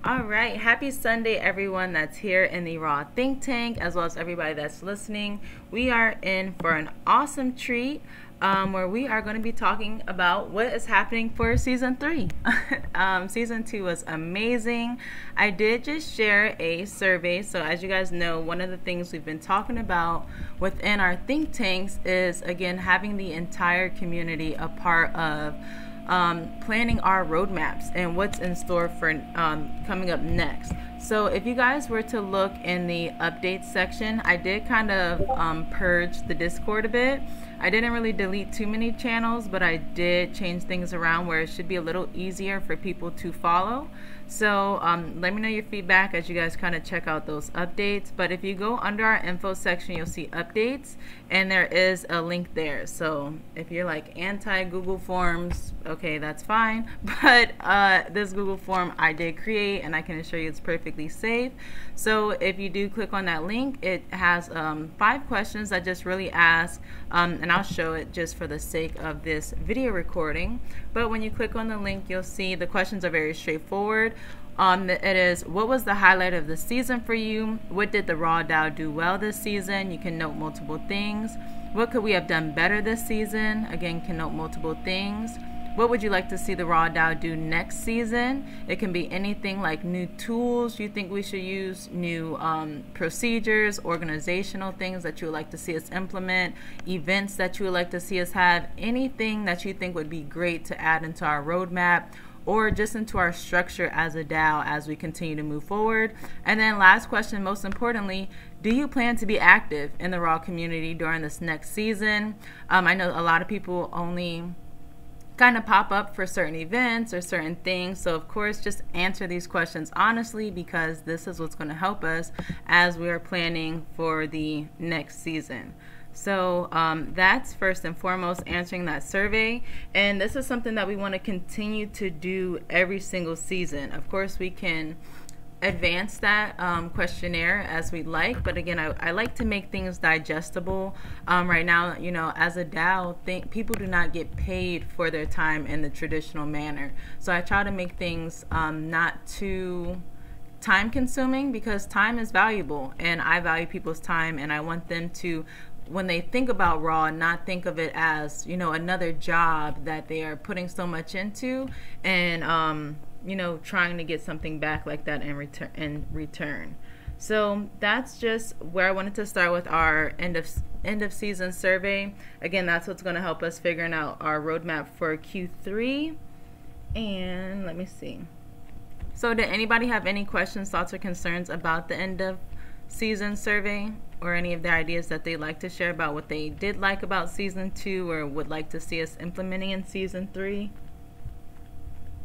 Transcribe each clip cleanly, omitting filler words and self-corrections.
All right. Happy Sunday, everyone that's here in the Raw Think Tank, as well as everybody that's listening. We are in for an awesome treat where we are going to be talking about what is happening for season 3. Season 2 was amazing. I did just share a survey. So as you guys know, one of the things we've been talking about within our think tanks is, again, having the entire community a part of planning our roadmaps and what's in store for coming up next. So if you guys were to look in the updates section, I did kind of purge the Discord a bit. I didn't really delete too many channels, but I did change things around where it should be a little easier for people to follow. So let me know your feedback as you guys kind of check out those updates. But if you go under our info section, you'll see updates, and there is a link there. So if you're like anti-Google Forms, okay, that's fine. But this Google form I did create, and I can assure you it's perfectly safe. So if you do click on that link, it has 5 questions that just really ask, and I'll show it just for the sake of this video recording. But when you click on the link, you'll see the questions are very straightforward. It is, what was the highlight of the season for you? What did the Raw DAO do well this season? You can note multiple things. What could we have done better this season? Again, can note multiple things. What would you like to see the Raw DAO do next season? It can be anything like new tools you think we should use, new procedures, organizational things that you would like to see us implement, events that you would like to see us have, anything that you think would be great to add into our roadmap or just into our structure as a DAO as we continue to move forward. And then last question, most importantly, do you plan to be active in the Raw community during this next season? I know a lot of people only kind of pop up for certain events or certain things. So of course, just answer these questions honestly, because this is what's going to help us as we are planning for the next season. So that's first and foremost, answering that survey. And this is something that we want to continue to do every single season. Of course, we can advance that questionnaire as we like, but again, I like to make things digestible. Right now, you know, as a DAO, people do not get paid for their time in the traditional manner. So I try to make things not too time consuming, because time is valuable and I value people's time, and I want them to, when they think about Raw, not think of it as, you know, another job that they are putting so much into and you know, trying to get something back like that in return. So that's just where I wanted to start with our end of season survey. Again, that's what's going to help us figuring out our roadmap for Q3. And let me see. So did anybody have any questions, thoughts, or concerns about the end of season survey, or any of the ideas that they'd like to share about what they did like about season 2 or would like to see us implementing in season 3?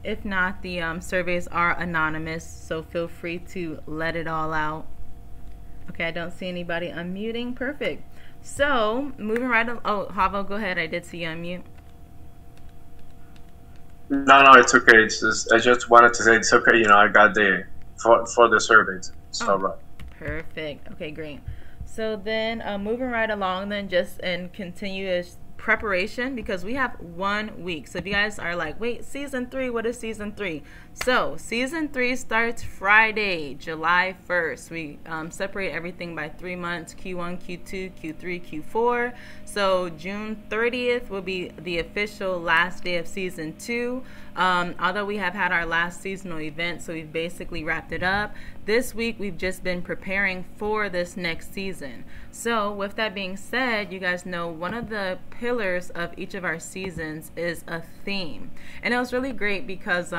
If not, the surveys are anonymous, so feel free to let it all out. Okay, I don't see anybody unmuting. Perfect. So moving right on. Oh, Havo, go ahead. I did see you unmute. No, it's okay. It's just, I just wanted to say it's okay. You know, I got there for the surveys. So right. Perfect. Okay, great. So then moving right along, then just in continuous preparation, because we have 1 week. So if you guys are like, wait, season 3, what is season 3? So season 3 starts Friday, July 1st. We separate everything by 3 months, Q1, Q2, Q3, Q4. So June 30th will be the official last day of season 2. Although we have had our last seasonal event, so we've basically wrapped it up. This week we've just been preparing for this next season. So with that being said, you guys know one of the pillars of each of our seasons is a theme. And it was really great because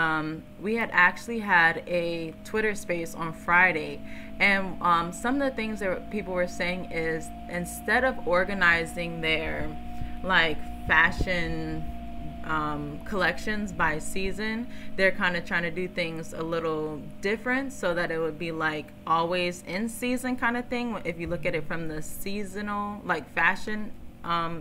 we had actually had a Twitter space on Friday, and some of the things that people were saying is, instead of organizing their like fashion collections by season, they're kind of trying to do things a little different so that it would be like always in season kind of thing if you look at it from the seasonal like fashion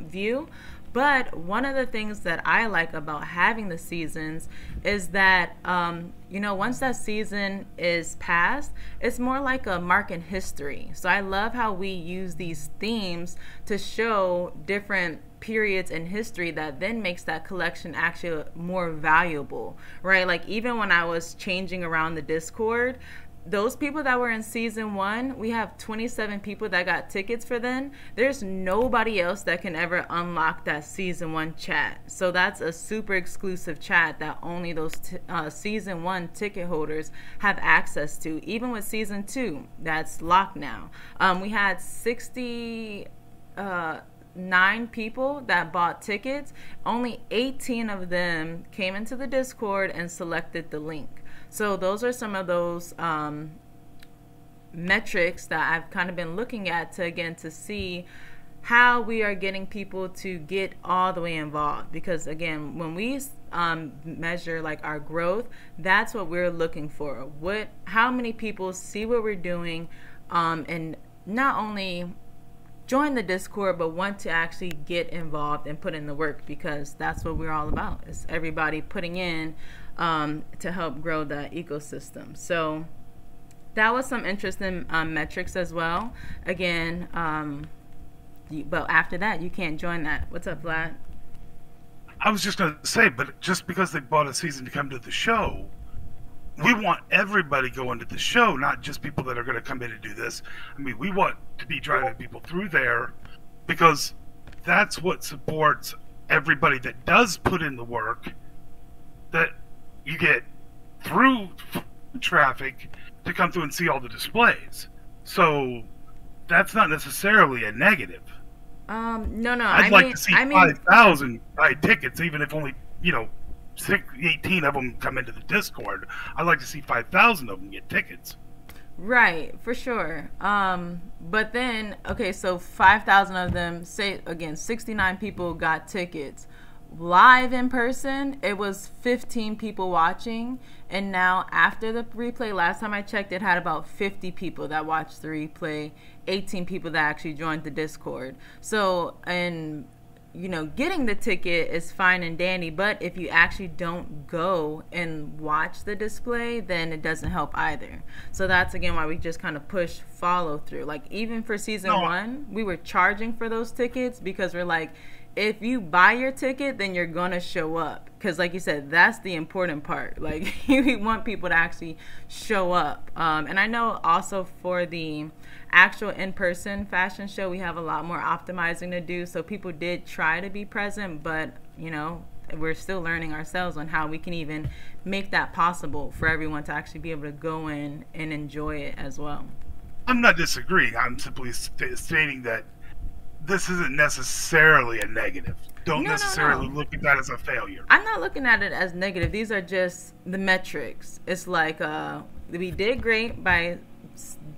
view. But one of the things that I like about having the seasons is that, once that season is past, it's more like a mark in history. So I love how we use these themes to show different periods in history that then makes that collection actually more valuable, right? Like even when I was changing around the Discord, those people that were in season 1, we have 27 people that got tickets for them. There's nobody else that can ever unlock that season 1 chat. So that's a super exclusive chat that only those season 1 ticket holders have access to. Even with season 2, that's locked now. We had 69 people that bought tickets. Only 18 of them came into the Discord and selected the link. So those are some of those metrics that I've kind of been looking at to see how we are getting people to get all the way involved. Because again, when we measure like our growth, that's what we're looking for. How many people see what we're doing, and not only join the Discord, but want to actually get involved and put in the work, because that's what we're all about. It's everybody putting in to help grow the ecosystem. So that was some interesting metrics as well. Again, but after that, you can't join that. What's up, Vlad? I was just going to say, but just because they bought a season to come to the show, we want everybody going to the show, not just people that are going to come in and do this. I mean, we want to be driving people through there, because that's what supports everybody that does put in the work, that you get through traffic to come through and see all the displays. So that's not necessarily a negative. No. I'd like to see 5,000 buy tickets, even if only 18 of them come into the Discord. I'd like to see 5,000 of them get tickets. Right, for sure. But then, okay, so 5,000 of them, say again, 69 people got tickets. Live in person, it was 15 people watching, and now after the replay, last time I checked, it had about 50 people that watched the replay, 18 people that actually joined the Discord. So, and getting the ticket is fine and dandy, but if you actually don't go and watch the display, then it doesn't help either. So that's again why we just kind of push follow through. Like even for season 1, we were charging for those tickets, because we're like, if you buy your ticket, then you're gonna show up, because like you said, that's the important part. Like we want people to actually show up. And I know also for the actual in-person fashion show, we have a lot more optimizing to do. So people did try to be present, but we're still learning ourselves on how we can even make that possible for everyone to actually be able to go in and enjoy it as well. I'm not disagreeing. I'm simply stating that this isn't necessarily a negative. Don't necessarily look at that as a failure. I'm not looking at it as negative. These are just the metrics. It's like we did great by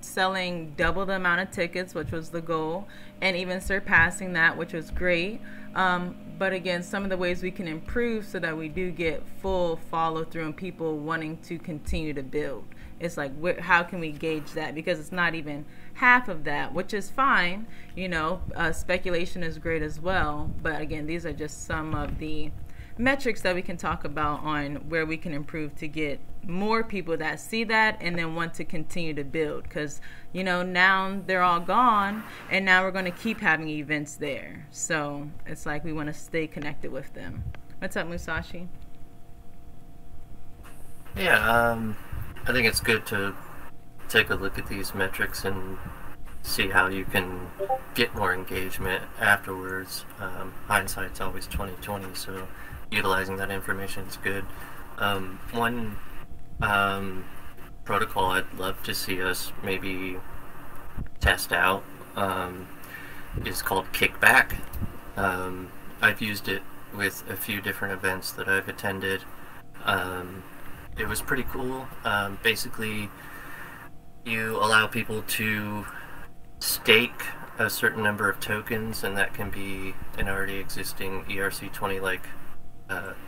selling double the amount of tickets, which was the goal, and even surpassing that, which was great. But again, some of the ways we can improve so that we do get full follow through and people wanting to continue to build. It's like, how can we gauge that? Because it's not even half of that, which is fine. Speculation is great as well. But again, these are just some of the metrics that we can talk about on where we can improve to get more people that see that and then want to continue to build. Because, now they're all gone, and now we're going to keep having events there. So it's like we want to stay connected with them. What's up, Musashi? Yeah, I think it's good to take a look at these metrics and see how you can get more engagement afterwards. Hindsight's always 20/20, so utilizing that information is good. One protocol I'd love to see us maybe test out is called Kickback. I've used it with a few different events that I've attended. It was pretty cool. Basically, you allow people to stake a certain number of tokens, and that can be an already existing ERC20 like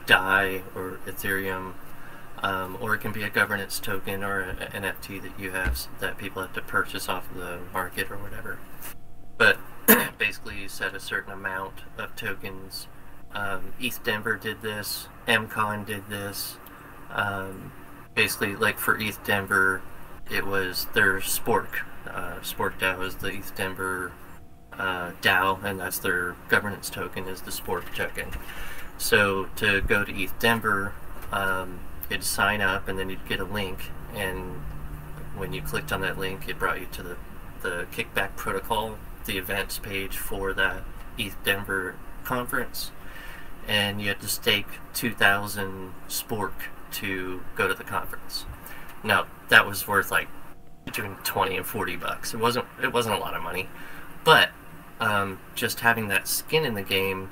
DAI or Ethereum, or it can be a governance token or an NFT that you have that people have to purchase off of the market or whatever. But basically you set a certain amount of tokens ETH Denver did this. MCon did this. Basically, like for ETH Denver, it was their Spork. Spork DAO is the ETH Denver DAO, and that's their governance token, is the Spork token. So to go to ETH Denver, you'd sign up, and then you'd get a link, and when you clicked on that link, it brought you to the Kickback Protocol, the events page for that ETH Denver conference, and you had to stake 2,000 Spork to go to the conference. Now, that was worth like between $20 and $40. It wasn't a lot of money, but just having that skin in the game,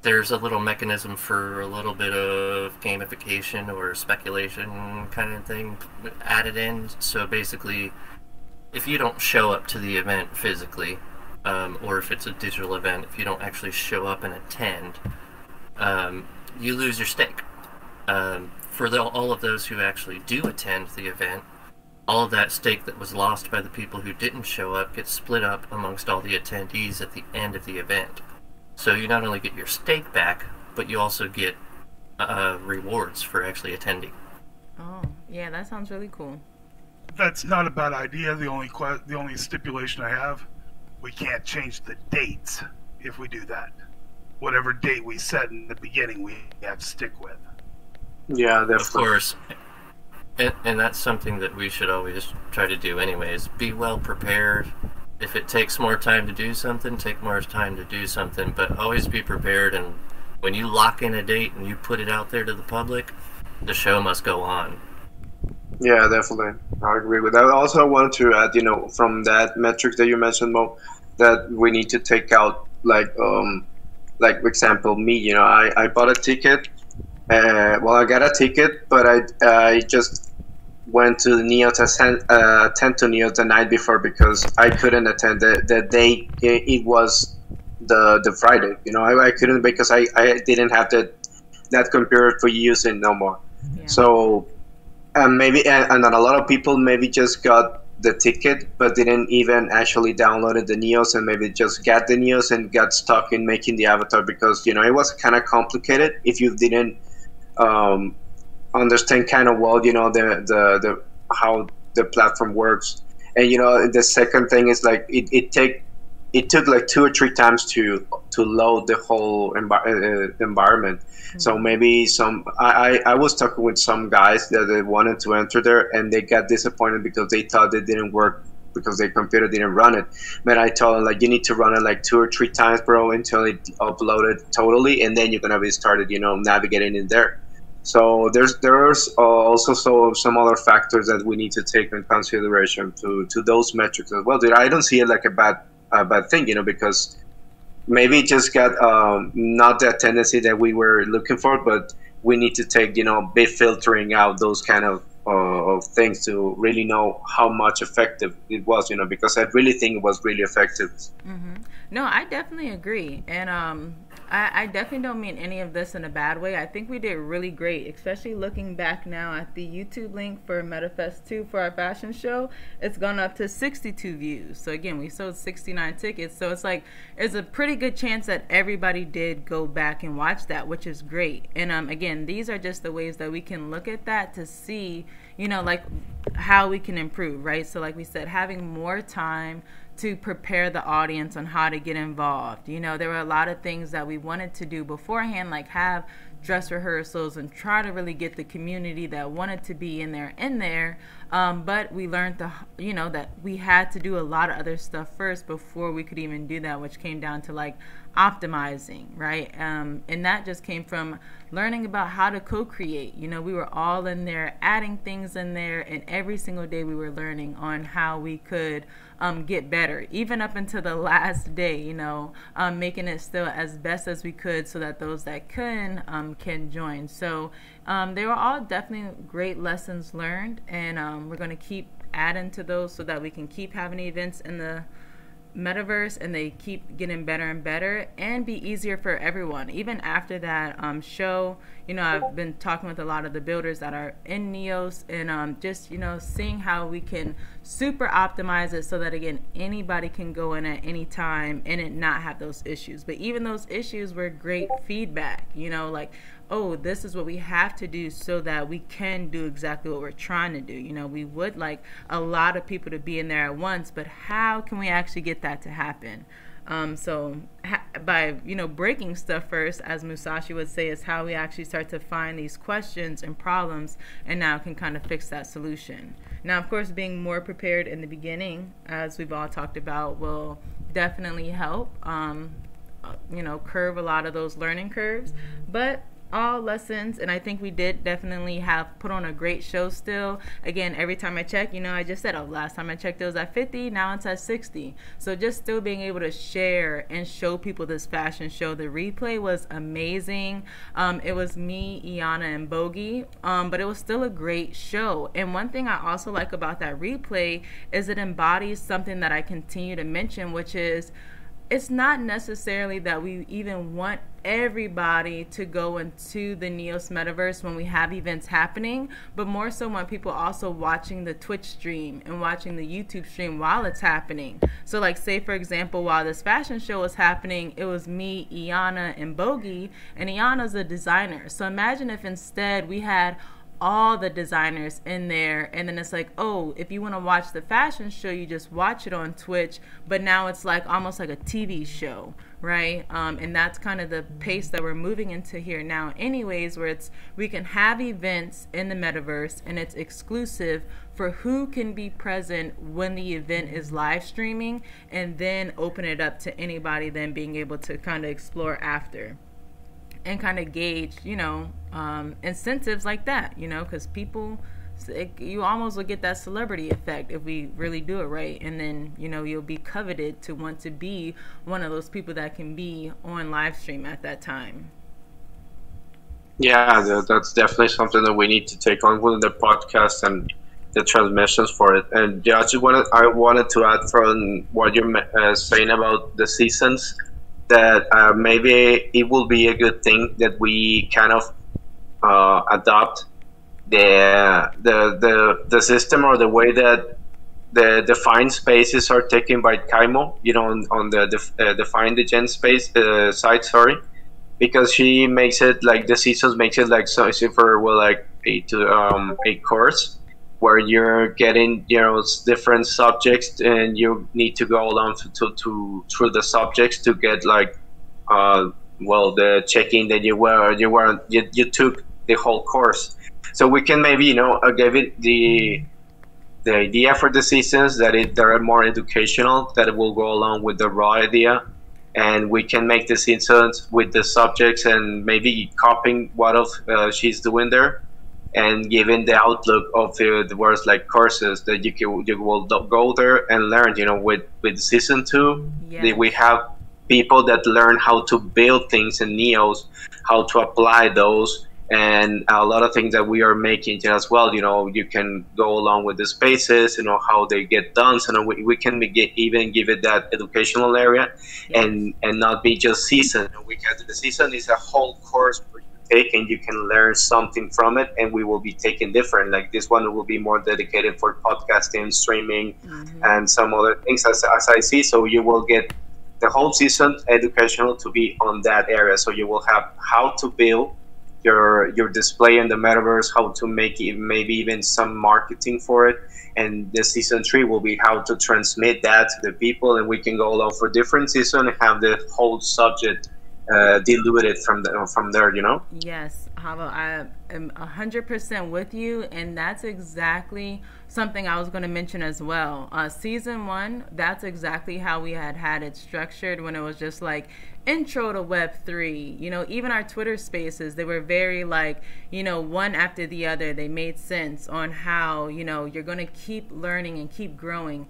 there's a little mechanism for a little bit of gamification or speculation kind of thing added in. So basically, if you don't show up to the event physically, or if it's a digital event, if you don't actually show up and attend, you lose your stake. For all of those who actually do attend the event, all of that stake that was lost by the people who didn't show up gets split up amongst all the attendees at the end of the event. So you not only get your stake back, but you also get rewards for actually attending. Oh, yeah, that sounds really cool. That's not a bad idea. The only stipulation I have, we can't change the dates if we do that. Whatever date we set in the beginning, we have to stick with. Yeah, definitely. Of course. And that's something that we should always try to do anyways. Be well prepared. If it takes more time to do something, take more time to do something. But always be prepared, and when you lock in a date and you put it out there to the public, the show must go on. Yeah, definitely. I agree with that. I also want to add, from that metric that you mentioned, Mo, that we need to take out, like for example, me, I bought a ticket. I got a ticket, but I just went to Neo to attend to Neo the night before because I couldn't attend the day. It was the Friday. I couldn't because I didn't have that computer for using no more. Yeah. So maybe and a lot of people maybe just got the ticket but didn't even actually download the Neos, and maybe just got the Neos and got stuck in making the avatar because it was kind of complicated if you didn't understand kind of well the how the platform works. And the second thing is like it took like 2 or 3 times to load the whole environment. Mm-hmm. So maybe I was talking with some guys that they wanted to enter there, and they got disappointed because they thought it didn't work because their computer didn't run it. But I told them, like, you need to run it like 2 or 3 times, bro, until it uploaded totally, and then you're gonna be started navigating in there. So there's also some other factors that we need to take in consideration to those metrics as well. I don't see it like a bad thing, because maybe it just got not the tendency that we were looking for, but we need to take be filtering out those kind of things to really know how much effective it was, because I really think it was really effective. Mm-hmm. No, I definitely agree, and I definitely don't mean any of this in a bad way. I think we did really great, especially looking back now at the YouTube link for MetaFest 2 for our fashion show. It's gone up to 62 views. So again, we sold 69 tickets. So it's like, there's a pretty good chance that everybody did go back and watch that, which is great. And again, these are just the ways that we can look at that to see, like how we can improve, right? So like we said, having more time to prepare the audience on how to get involved. There were a lot of things that we wanted to do beforehand, like have dress rehearsals and try to really get the community that wanted to be in there. But we learned that we had to do a lot of other stuff first before we could even do that, which came down to like optimizing, right? And that just came from learning about how to co-create. We were all in there adding things in there, and every single day we were learning on how we could get better, even up until the last day, making it still as best as we could so that those that can join. So they were all definitely great lessons learned, and we're going to keep adding to those so that we can keep having events in metaverse, and they keep getting better and better and be easier for everyone. Even after that show, you know, I've been talking with a lot of the builders that are in Neos, and just, you know, seeing how we can super optimize it so that, again, anybody can go in at any time and it not have those issues. But even those issues were great feedback, you know, like, oh, this is what we have to do so that we can do exactly what we're trying to do. You know, we would like a lot of people to be in there at once, but how can we actually get that to happen? By, you know, breaking stuff first, as Musashi would say, is how we actually start to find these questions and problems, and now can kind of fix that solution. Now, of course, being more prepared in the beginning, as we've all talked about, will definitely help, you know, curve a lot of those learning curves. But all lessons, and I think we did definitely have put on a great show still. Again, every time I check, you know, I just said, oh, last time I checked it was at 50, now it's at 60. So just still being able to share and show people this fashion show. The replay was amazing. It was me, Iana, and Bogey, but it was still a great show. And one thing I also like about that replay is it embodies something that I continue to mention, which is, it's not necessarily that we even want everybody to go into the Neos metaverse when we have events happening, but more so want people also watching the Twitch stream and watching the YouTube stream while it's happening. So like, say for example, while this fashion show was happening, it was me, Iana, and Bogey, and Iana's a designer. So imagine if instead we had all the designers in there, and then it's like, oh, if you want to watch the fashion show, you just watch it on Twitch, but now it's like almost like a TV show, right? And that's kind of the pace that we're moving into here now anyways, where it's, we can have events in the metaverse and it's exclusive for who can be present when the event is live streaming, and then open it up to anybody then being able to kind of explore after. And kind of gauge, you know, incentives like that, you know, because people, you almost will get that celebrity effect if we really do it right. And then, you know, you'll be coveted to want to be one of those people that can be on live stream at that time. Yeah, that's definitely something that we need to take on with the podcast and the transmissions for it. And yeah, I wanted to add from what you're saying about the seasons, that maybe it will be a good thing that we kind of adopt the system or the way that the defined spaces are taken by Kaimo, you know, on the define the gen space site, sorry, because she makes it like the seasons makes it like so for well like a course where you're getting, you know, different subjects, and you need to go along through the subjects to get like well, the checking that you took the whole course. So we can maybe, you know, give it the idea for the seasons that they're more educational, that it will go along with the raw idea, and we can make the seasons with the subjects and maybe copying what she's doing there, and given the outlook of the words like courses that you will go there and learn. You know, with season 2, yes, we have people that learn how to build things in Neos, how to apply those, and a lot of things that we are making as well. You know, you can go along with the spaces, you know, how they get done. So we can even give it that educational area, yes, and not be just season. Because the season is a whole course take, and you can learn something from it, and we will be taking different. Like this one will be more dedicated for podcasting, streaming, mm-hmm, and some other things as I see. So you will get the whole season educational to be on that area. So you will have how to build your display in the metaverse, how to make it, maybe even some marketing for it, and the season 3 will be how to transmit that to the people, and we can go along for different season and have the whole subject diluted from there, you know? Yes, Havo, I am 100% with you, and that's exactly something I was going to mention as well. Season 1, that's exactly how we had it structured, when it was just like intro to Web3. You know, even our Twitter spaces, they were very like, you know, one after the other. They made sense on how, you know, you're going to keep learning and keep growing.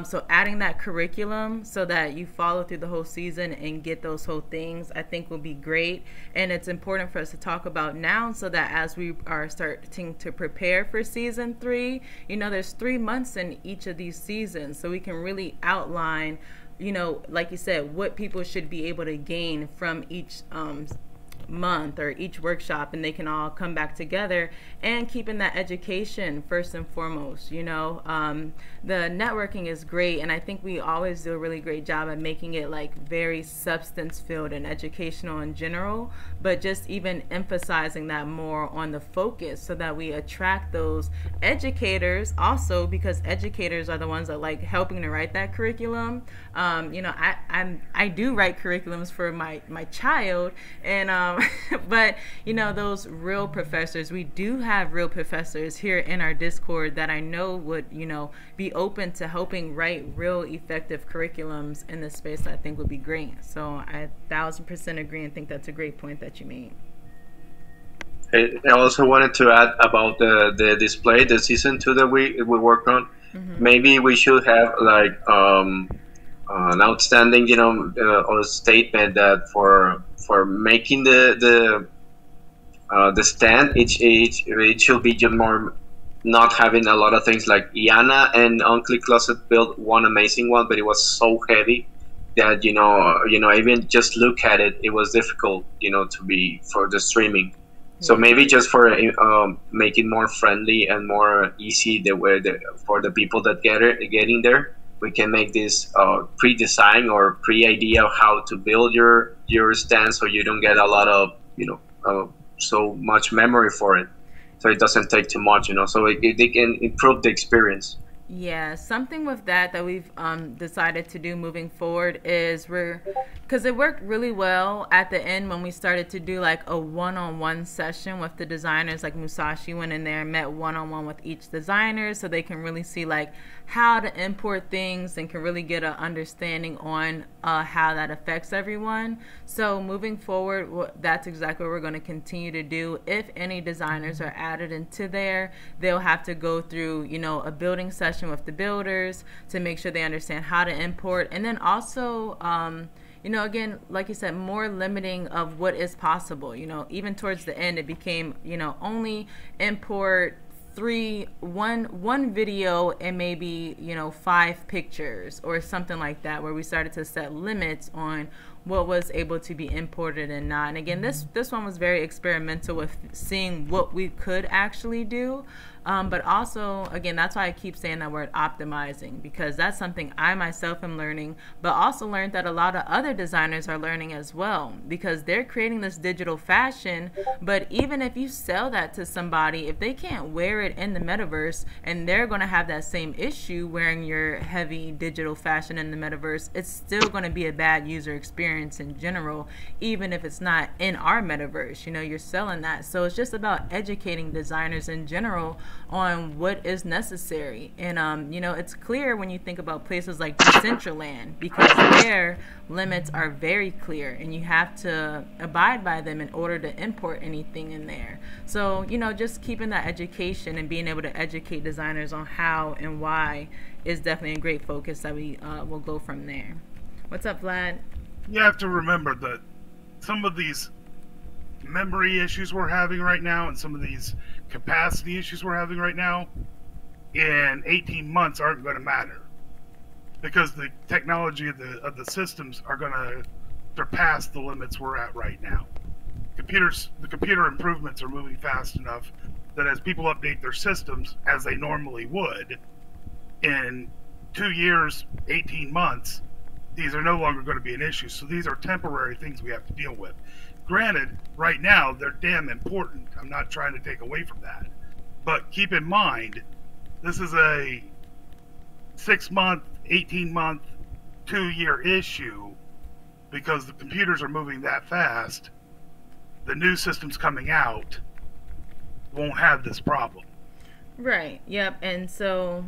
So adding that curriculum so that you follow through the whole season and get those whole things, I think will be great. And it's important for us to talk about now, so that as we are starting to prepare for season 3, you know, there's 3 months in each of these seasons, so we can really outline you know, like you said, what people should be able to gain from each month or each workshop, and they can all come back together, and keeping that education first and foremost. You know, the networking is great, and I think we always do a really great job at making it like very substance filled and educational in general, but just even emphasizing that more on the focus so that we attract those educators also, because educators are the ones that like helping to write that curriculum. You know, I do write curriculums for my child, and but you know, those real professors, we do have real professors here in our Discord that I know would, you know, be open to helping write real effective curriculums in this space. I think would be great. So I 1000% agree and think that's a great point that you made. I also wanted to add about the display, the season 2 that we worked on. Maybe we should have like an outstanding, you know, or statement that for making the stand, it should be just more, not having a lot of things. Like Iana and Uncle Closet built one amazing one, but it was so heavy that you know even just look at it, it was difficult, you know, to be for the streaming. So maybe just for make it more friendly and more easy the way for the people that getting there, we can make this pre-design or pre-idea of how to build your stand, so you don't get a lot of, you know, so much memory for it, so it doesn't take too much, you know, so it can improve the experience. Yeah, something with that we've decided to do moving forward is because it worked really well at the end when we started to do like a one-on-one session with the designers. Like Musashi went in there and met one-on-one with each designer, so they can really see like how to import things and can really get an understanding on how that affects everyone. So moving forward, that's exactly what we're going to continue to do. If any designers are added into there, they'll have to go through, you know, a building session with the builders to make sure they understand how to import, and then also you know, again, like you said, more limiting of what is possible. You know, even towards the end, it became, you know, only import one video and maybe, you know, 5 pictures or something like that, where we started to set limits on what was able to be imported and not. And again, this one was very experimental with seeing what we could actually do. But also, again, that's why I keep saying that word optimizing, because that's something I myself am learning, but also learned that a lot of other designers are learning as well, because they're creating this digital fashion. But even if you sell that to somebody, if they can't wear it in the metaverse, and they're going to have that same issue wearing your heavy digital fashion in the metaverse, it's still going to be a bad user experience in general, even if it's not in our metaverse. You know, you're selling that. So it's just about educating designers in general on what is necessary. And you know, it's clear when you think about places like Decentraland, because their limits are very clear and you have to abide by them in order to import anything in there. So, you know, just keeping that education and being able to educate designers on how and why is definitely a great focus that we will go from there. What's up, Vlad? You have to remember that some of these memory issues we're having right now and some of these capacity issues we're having right now in 18 months aren't going to matter, because the technology of the systems are going to surpass the limits we're at right now. The computer improvements are moving fast enough that as people update their systems as they normally would, in 2 years, 18 months, these are no longer going to be an issue. So these are temporary things we have to deal with. Granted, right now, they're damn important. I'm not trying to take away from that. But keep in mind, this is a 6-month, 18-month, 2-year issue, because the computers are moving that fast. The new systems coming out won't have this problem. Right. Yep. And so,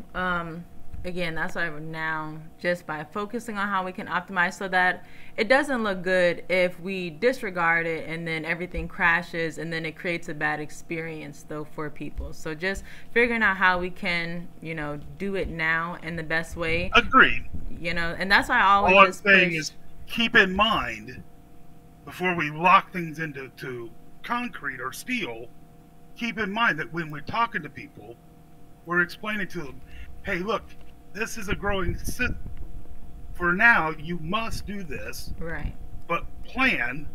again, that's why we're now, just by focusing on how we can optimize so that it doesn't look good if we disregard it and then everything crashes and then it creates a bad experience though for people. So just figuring out how we can, you know, do it now in the best way. Agreed. You know, and that's why I always all I'm saying is keep in mind, before we lock things into concrete or steel, keep in mind that when we're talking to people, we're explaining to them, hey, look, this is a growing system. for now, you must do this, Right. but plan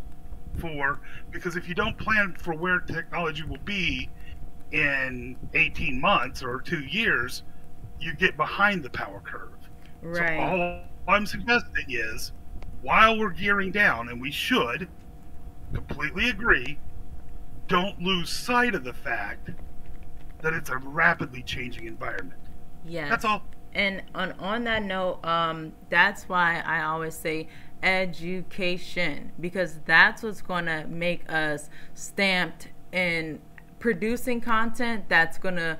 for, because if you don't plan for where technology will be in 18 months or 2 years, you get behind the power curve. Right. So all I'm suggesting is, while we're gearing down, and we should completely agree, don't lose sight of the fact that it's a rapidly changing environment. Yes. That's all. And on that note, that's why I always say education, because that's what's going to make us stamped in producing content that's going to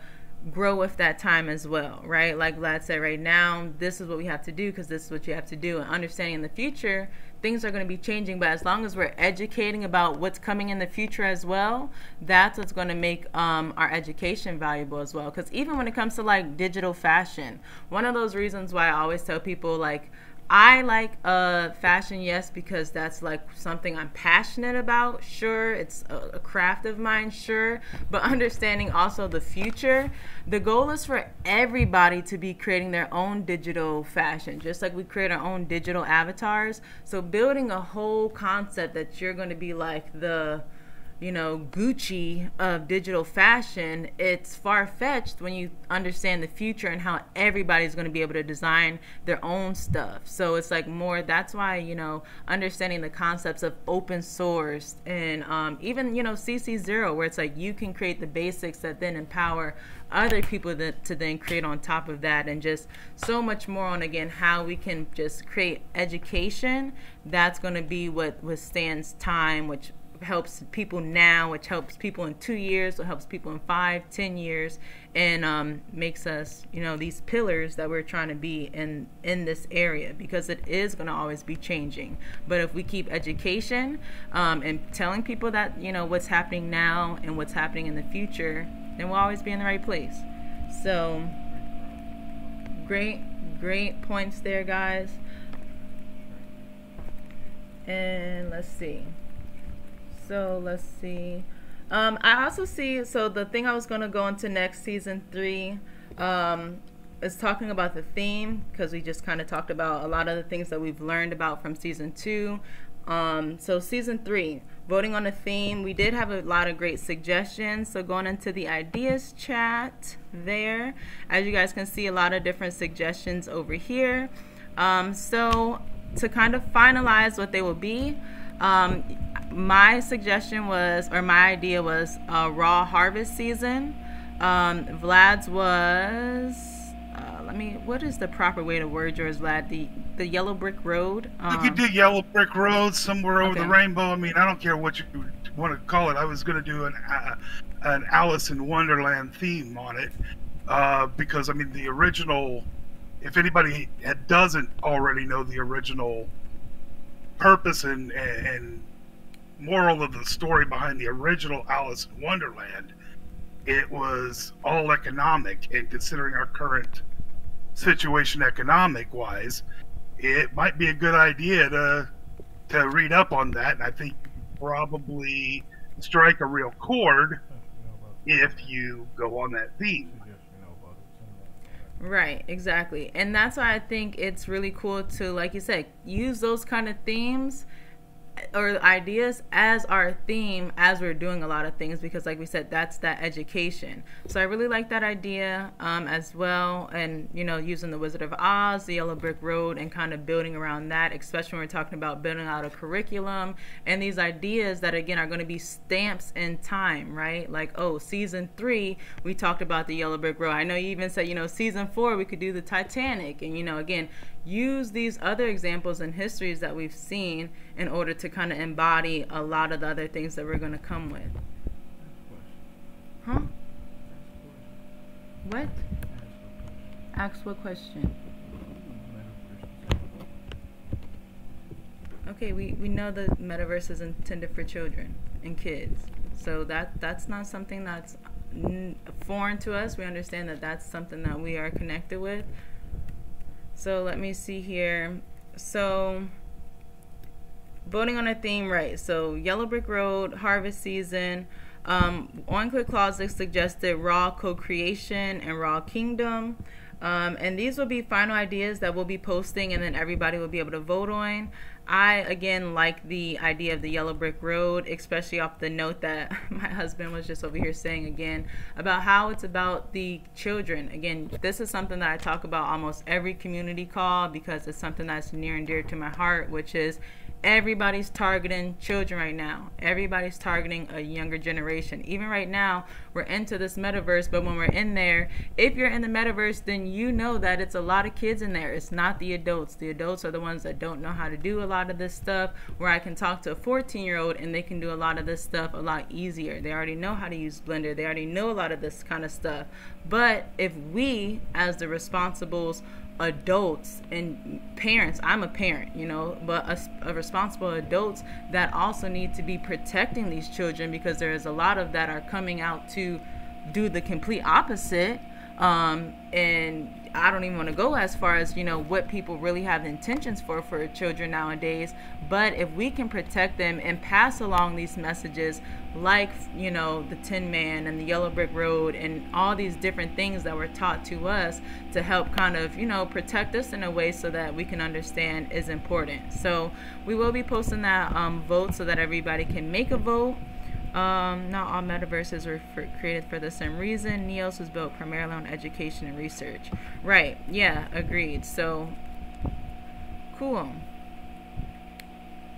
grow with that time as well, right? Like Vlad said, right now, this is what we have to do because this is what you have to do. And understanding in the future, things are going to be changing. But as long as we're educating about what's coming in the future as well, that's what's going to make our education valuable as well. Because even when it comes to like digital fashion, one of those reasons why I always tell people, like, I like fashion, yes, because that's like something I'm passionate about. Sure, it's a craft of mine, sure. But understanding also the future, the goal is for everybody to be creating their own digital fashion, just like we create our own digital avatars. So building a whole concept that you're going to be like the, you know, Gucci of digital fashion, it's far-fetched when you understand the future and how everybody's going to be able to design their own stuff. So it's like more, that's why, you know, understanding the concepts of open source and even, you know, CC0, where it's like you can create the basics that then empower other people to then create on top of that, and just so much more on, again, how we can just create education that's going to be what withstands time, which helps people now, which helps people in 2 years, which helps people in 5, 10 years, and makes us, you know, these pillars that we're trying to be in this area, because it is going to always be changing. But if we keep education and telling people that, you know, what's happening now and what's happening in the future, then we'll always be in the right place. So great points there, guys. And let's see. I also see, so the thing I was going to go into next, season 3, is talking about the theme, because we just kind of talked about a lot of the things that we've learned about from season 2. So season 3, voting on a theme, we did have a lot of great suggestions. So going into the ideas chat there, as you guys can see, a lot of different suggestions over here. So to kind of finalize what they will be, my suggestion was, or my idea was, raw harvest season. Vlad's was, what is the proper way to word yours, Vlad? The yellow brick road? You could do yellow brick road, somewhere over the rainbow. I mean, I don't care what you want to call it. I was going to do an Alice in Wonderland theme on it, because, I mean, the original, if anybody doesn't already know the original purpose and moral of the story behind the original Alice in Wonderland, it was all economic, and considering our current situation economic wise, it might be a good idea to read up on that, and I think probably strike a real chord if you go on that theme. Right, exactly. And that's why I think it's really cool to, like you said, use those kind of themes or ideas as our theme as we're doing a lot of things, because like we said, that's that education. So I really like that idea as well, and you know, using the Wizard of Oz, the Yellow Brick Road, and kind of building around that, especially when we're talking about building out a curriculum and these ideas that again are going to be stamps in time, right? Like, oh, season 3 we talked about the Yellow Brick Road. I know you even said, you know, season 4 we could do the Titanic, and you know, again, use these other examples and histories that we've seen in order to kind of embody a lot of the other things that we're going to come with. Huh? What? Ask what question? Okay, we know the metaverse is intended for children and kids. So that's not something that's foreign to us. We understand that that's something that we are connected with. So let me see here. So voting on a theme, right? So Yellow Brick Road, harvest season. On Click Closet suggested raw co-creation and raw kingdom. And these will be final ideas that we'll be posting, and then everybody will be able to vote on. I, again, like the idea of the yellow brick road, especially off the note that my husband was just over here saying again about how it's about the children. Again, this is something that I talk about almost every community call because it's something that's near and dear to my heart, which is everybody's targeting children right now. Everybody's targeting a younger generation. Even right now, we're into this metaverse, but when we're in there, if you're in the metaverse, then you know that it's a lot of kids in there. It's not the adults. The adults are the ones that don't know how to do a lot of this stuff, where I can talk to a 14-year-old and they can do a lot of this stuff a lot easier. They already know how to use Blender. They already know a lot of this kind of stuff. But if we, as the responsibles, adults and parents, I'm a parent, you know, but a responsible adults that also need to be protecting these children, because there is a lot of that are coming out to do the complete opposite. And I don't even want to go as far as, you know, what people really have intentions for children nowadays. But if we can protect them and pass along these messages like, you know, the Tin Man and the Yellow Brick Road and all these different things that were taught to us to help kind of, you know, protect us in a way so that we can understand is important. So we will be posting that vote so that everybody can make a vote. Not all metaverses were created for the same reason. Neos was built primarily on education and research. Right. Yeah, agreed. So, cool.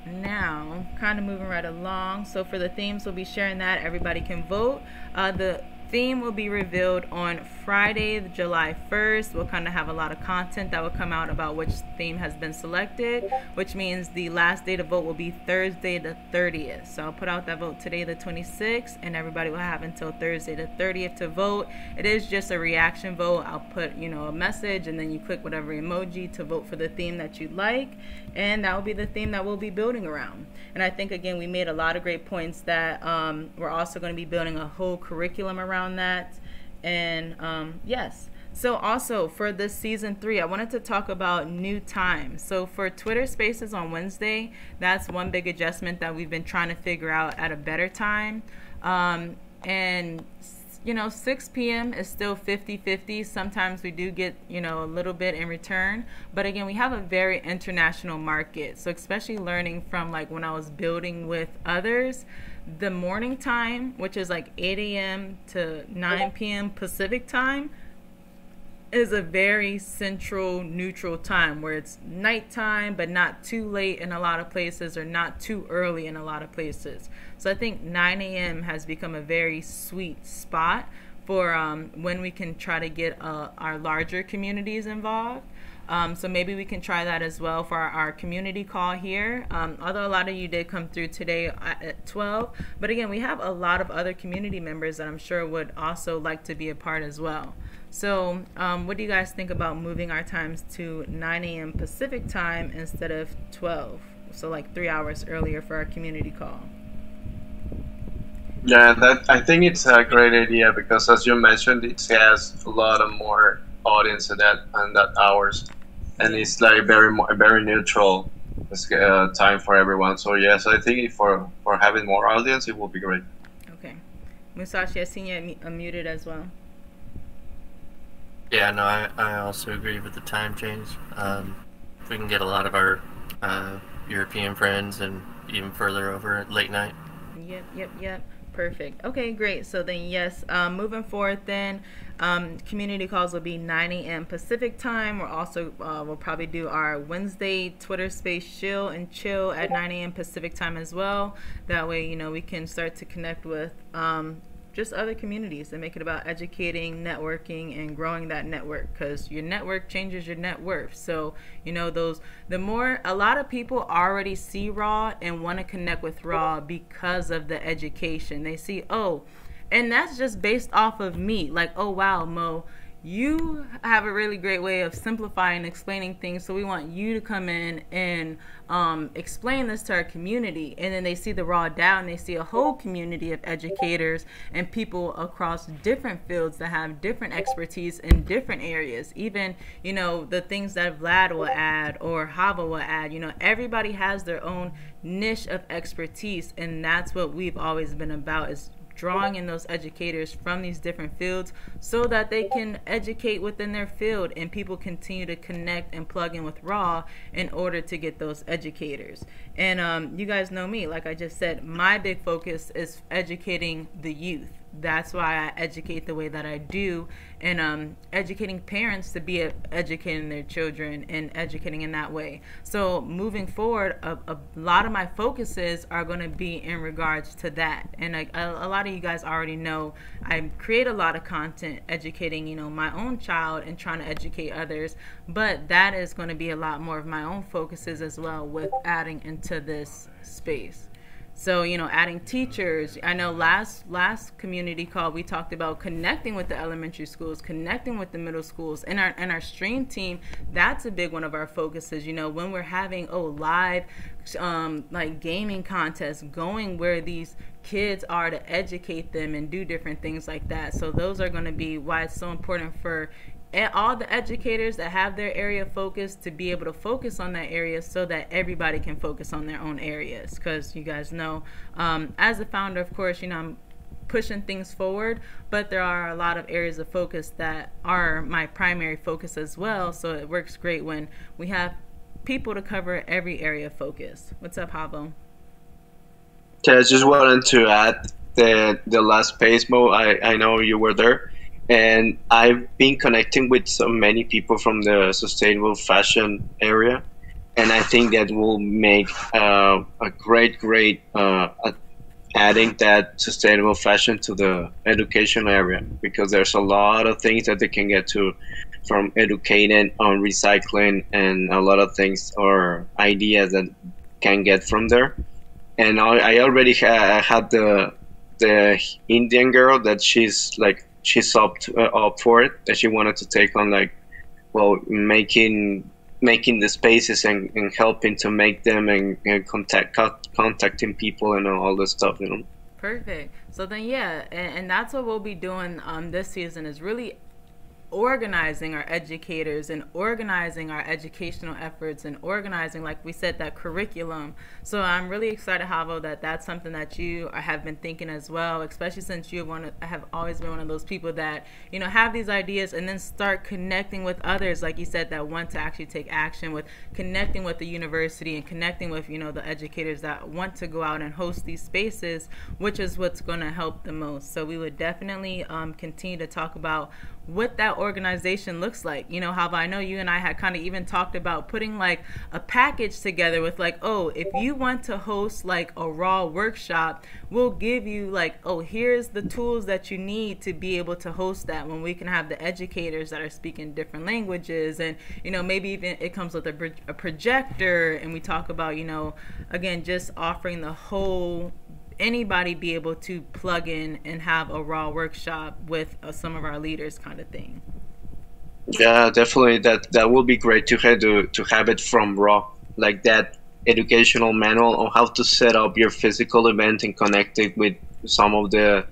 Now, kind of moving right along. So for the themes, we'll be sharing that. Everybody can vote. The theme will be revealed on Friday, July 1st. We'll kind of have a lot of content that will come out about which theme has been selected, which means the last day to vote will be Thursday the 30th. So I'll put out that vote today, the 26th, and everybody will have until Thursday the 30th to vote. It is just a reaction vote. I'll put, you know, a message, and then you click whatever emoji to vote for the theme that you like, and that will be the theme that we'll be building around. And I think, again, we made a lot of great points that we're also going to be building a whole curriculum around that. And yes, so also for this season 3, I wanted to talk about new time. So for Twitter Spaces on Wednesday, that's one big adjustment that we've been trying to figure out at a better time. And you know, 6 p.m. is still 50-50. Sometimes we do get, you know, a little bit in return. But again, we have a very international market. So especially learning from like when I was building with others, the morning time, which is like 8 a.m. to 9 p.m. Pacific time, is a very central, neutral time where it's nighttime, but not too late in a lot of places or not too early in a lot of places. So I think 9 a.m. has become a very sweet spot for when we can try to get our larger communities involved. So maybe we can try that as well for our community call here. Although a lot of you did come through today at 12. But again, we have a lot of other community members that I'm sure would also like to be a part as well. So what do you guys think about moving our times to 9 a.m. Pacific time instead of 12? So like 3 hours earlier for our community call. Yeah, I think it's a great idea because, as you mentioned, it has a lot of more audience in that hours, and it's like very neutral time for everyone. So yes, I think for having more audience, it will be great. Okay, Musashi, I seen you unmuted as well. Yeah, no, I also agree with the time change. We can get a lot of our European friends and even further over at late night. Yep. Perfect. Okay, great. So then, yes, moving forward then, community calls will be 9 a.m. Pacific time. We're also, we'll probably do our Wednesday Twitter Space Chill at 9 a.m. Pacific time as well. That way, you know, we can start to connect with just other communities and make it about educating, networking, and growing that network, because your network changes your net worth. So, you know, a lot of people already see Raw and want to connect with Raw because of the education. They see, oh, and that's just based off of me. Like, oh, wow, Mo, you have a really great way of simplifying and explaining things, so we want you to come in and explain this to our community. And then they see the Raw DAO, and they see a whole community of educators and people across different fields that have different expertise in different areas. Even, you know, the things that Vlad will add or Hava will add, you know, everybody has their own niche of expertise, and that's what we've always been about, is drawing in those educators from these different fields so that they can educate within their field, and people continue to connect and plug in with Raw in order to get those educators. And you guys know me, like I just said, my big focus is educating the youth. That's why I educate the way that I do, and educating parents to be educating their children and educating in that way. So moving forward, a lot of my focuses are going to be in regards to that. And a lot of you guys already know I create a lot of content educating, you know, my own child and trying to educate others, but that is going to be a lot more of my own focuses as well with adding into this space. So, you know, adding teachers. I know last community call we talked about connecting with the elementary schools, connecting with the middle schools, and our stream team. That's a big one of our focuses. You know, when we're having live like gaming contests, going where these kids are to educate them and do different things like that. So those are going to be why it's so important for all the educators that have their area focused to be able to focus on that area so that everybody can focus on their own areas. Because you guys know, as a founder, of course, you know, I'm pushing things forward, but there are a lot of areas of focus that are my primary focus as well. So it works great when we have people to cover every area of focus. What's up, Havo? Yeah, I just wanted to add the last Pacemo. I know you were there. And I've been connecting with so many people from the sustainable fashion area, and I think that will make a great adding that sustainable fashion to the education area, because there's a lot of things that they can get to from educating on recycling, and a lot of things or ideas that can get from there. And I already had the Indian girl that she's up for it, that she wanted to take on, like, well, making the spaces and helping to make them and contacting people and all this stuff, you know. Perfect. So then, yeah, and that's what we'll be doing this season, is really organizing our educators and organizing our educational efforts and organizing, like we said, that curriculum. So I'm really excited, Havo, that that's something that you have been thinking as well, especially since you have always been one of those people that, you know, have these ideas and then start connecting with others, like you said, that want to actually take action, with connecting with the university and connecting with, you know, the educators that want to go out and host these spaces, which is what's going to help the most. So we would definitely continue to talk about what that organization looks like. You know, Hava, I know you and I had kind of even talked about putting like a package together with like, oh, if you want to host like a Raw workshop, we'll give you like, oh, here's the tools that you need to be able to host that, when we can have the educators that are speaking different languages, and, you know, maybe even it comes with a projector, and we talk about, you know, again, just offering the whole, anybody be able to plug in and have a Raw workshop with some of our leaders, kind of thing. Yeah, definitely. That will be great to have it from Raw, like that educational manual on how to set up your physical event and connect it with some of the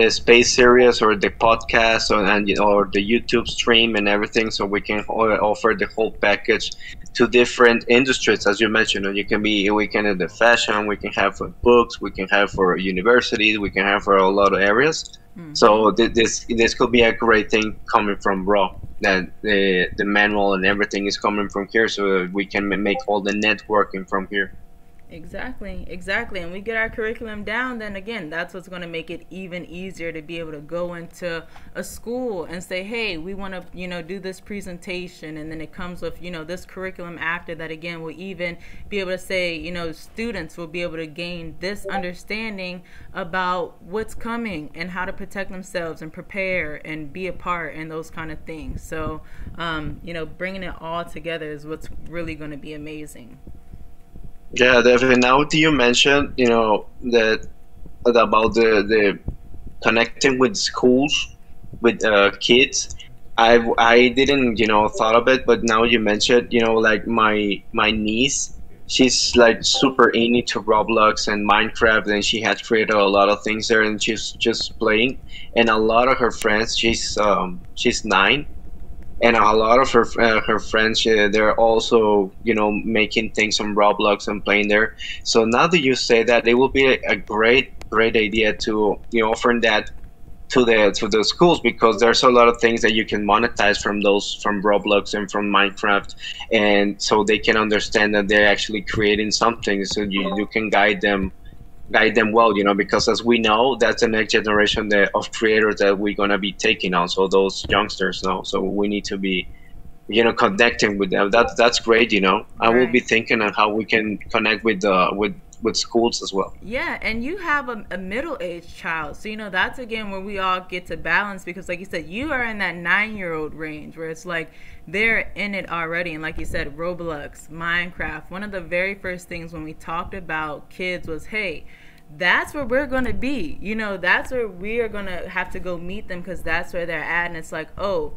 space areas or the podcast or the YouTube stream and everything, so we can offer the whole package to different industries, as you mentioned. We can have the fashion, we can have for books, we can have for universities, we can have for a lot of areas. Mm-hmm. So this could be a great thing coming from Raw, that the manual and everything is coming from here, so we can make all the networking from here. Exactly. And we get our curriculum down, then again, that's what's going to make it even easier to be able to go into a school and say, hey, we want to, you know, do this presentation, and then it comes with, you know, this curriculum after that. Again, we'll even be able to say, you know, students will be able to gain this understanding about what's coming and how to protect themselves and prepare and be a part and those kind of things. So, you know, bringing it all together is what's really going to be amazing. Yeah, definitely. Now that you mentioned, you know, that about the connecting with schools, with kids, I didn't, you know, thought of it, but now you mentioned, you know, like my niece, she's like super into Roblox and Minecraft, and she has created a lot of things there, and she's just playing. And a lot of her friends, she's 9. And a lot of her friends, they're also, you know, making things on Roblox and playing there. So now that you say that, it will be a great great idea to offer that to the schools, because there's a lot of things that you can monetize from Roblox and from Minecraft, and so they can understand that they're actually creating something, so you can guide them well, because as we know, that's the next generation of creators that we're going to be taking on, so those youngsters know, so we need to be connecting with them. That's great. I will be thinking of how we can connect with schools as well. Yeah, and you have a middle-aged child, so that's again where we all get to balance, because like you said, you are in that 9-year-old range where it's like they're in it already. And like you said, Roblox, Minecraft, one of the very first things when we talked about kids was, hey, that's where we're going to be, that's where we are going to have to go meet them, because that's where they're at. And it's like, oh,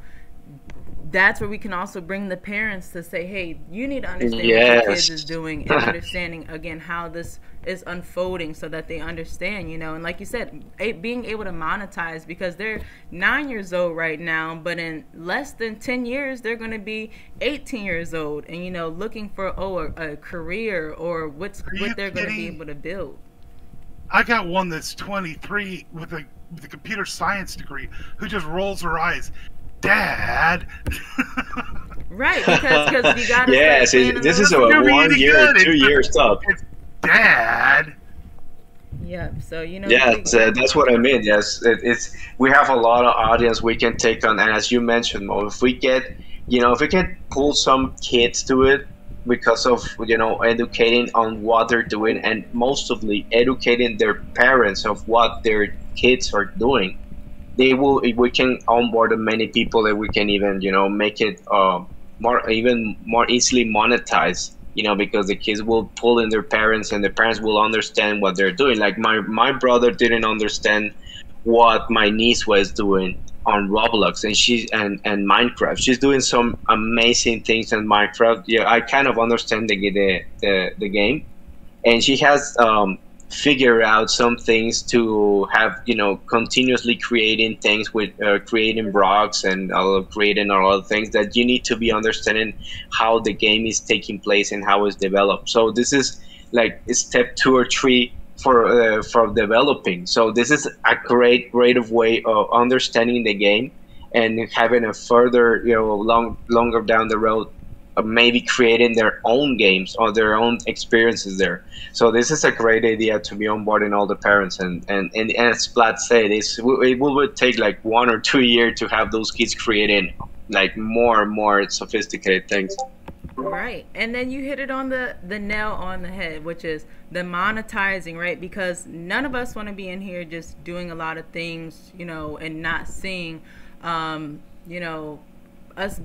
that's where we can also bring the parents to say, hey, you need to understand what your kids is doing, and understanding again how this is unfolding, so that they understand, and like you said, being able to monetize, because they're 9 years old right now, but in less than 10 years they're going to be 18 years old, and looking for a career or what they're going to be able to build. I got one that's 23 with a computer science degree who just rolls her eyes. Dad. Right, because you got to. Yes, this is a 1 year, 2 year stuff. Dad. Yeah, so Yes, that's what I mean. Yes, it's we have a lot of audience we can take on, and as you mentioned, Mo, if we get, if we can pull some kids to it, because of educating on what they're doing, and mostly educating their parents of what their kids are doing. We can onboard many people that we can even make it more easily monetize, because the kids will pull in their parents, and the parents will understand what they're doing. Like my brother didn't understand what my niece was doing on Roblox and Minecraft. She's doing some amazing things in Minecraft. Yeah, I kind of understand the game, and she has figure out some things to have, continuously creating things with creating blocks and creating a lot of things that you need to be understanding how the game is taking place and how it's developed. So this is like step 2 or 3 for developing. So this is a great way of understanding the game and having a further, longer down the road, maybe creating their own games or their own experiences there. So this is a great idea to be onboarding all the parents, and as Vlad said, it will take like 1 or 2 years to have those kids creating like more and more sophisticated things. Right, and then you hit it on the nail on the head, which is the monetizing, right? Because none of us want to be in here just doing a lot of things, and not seeing, us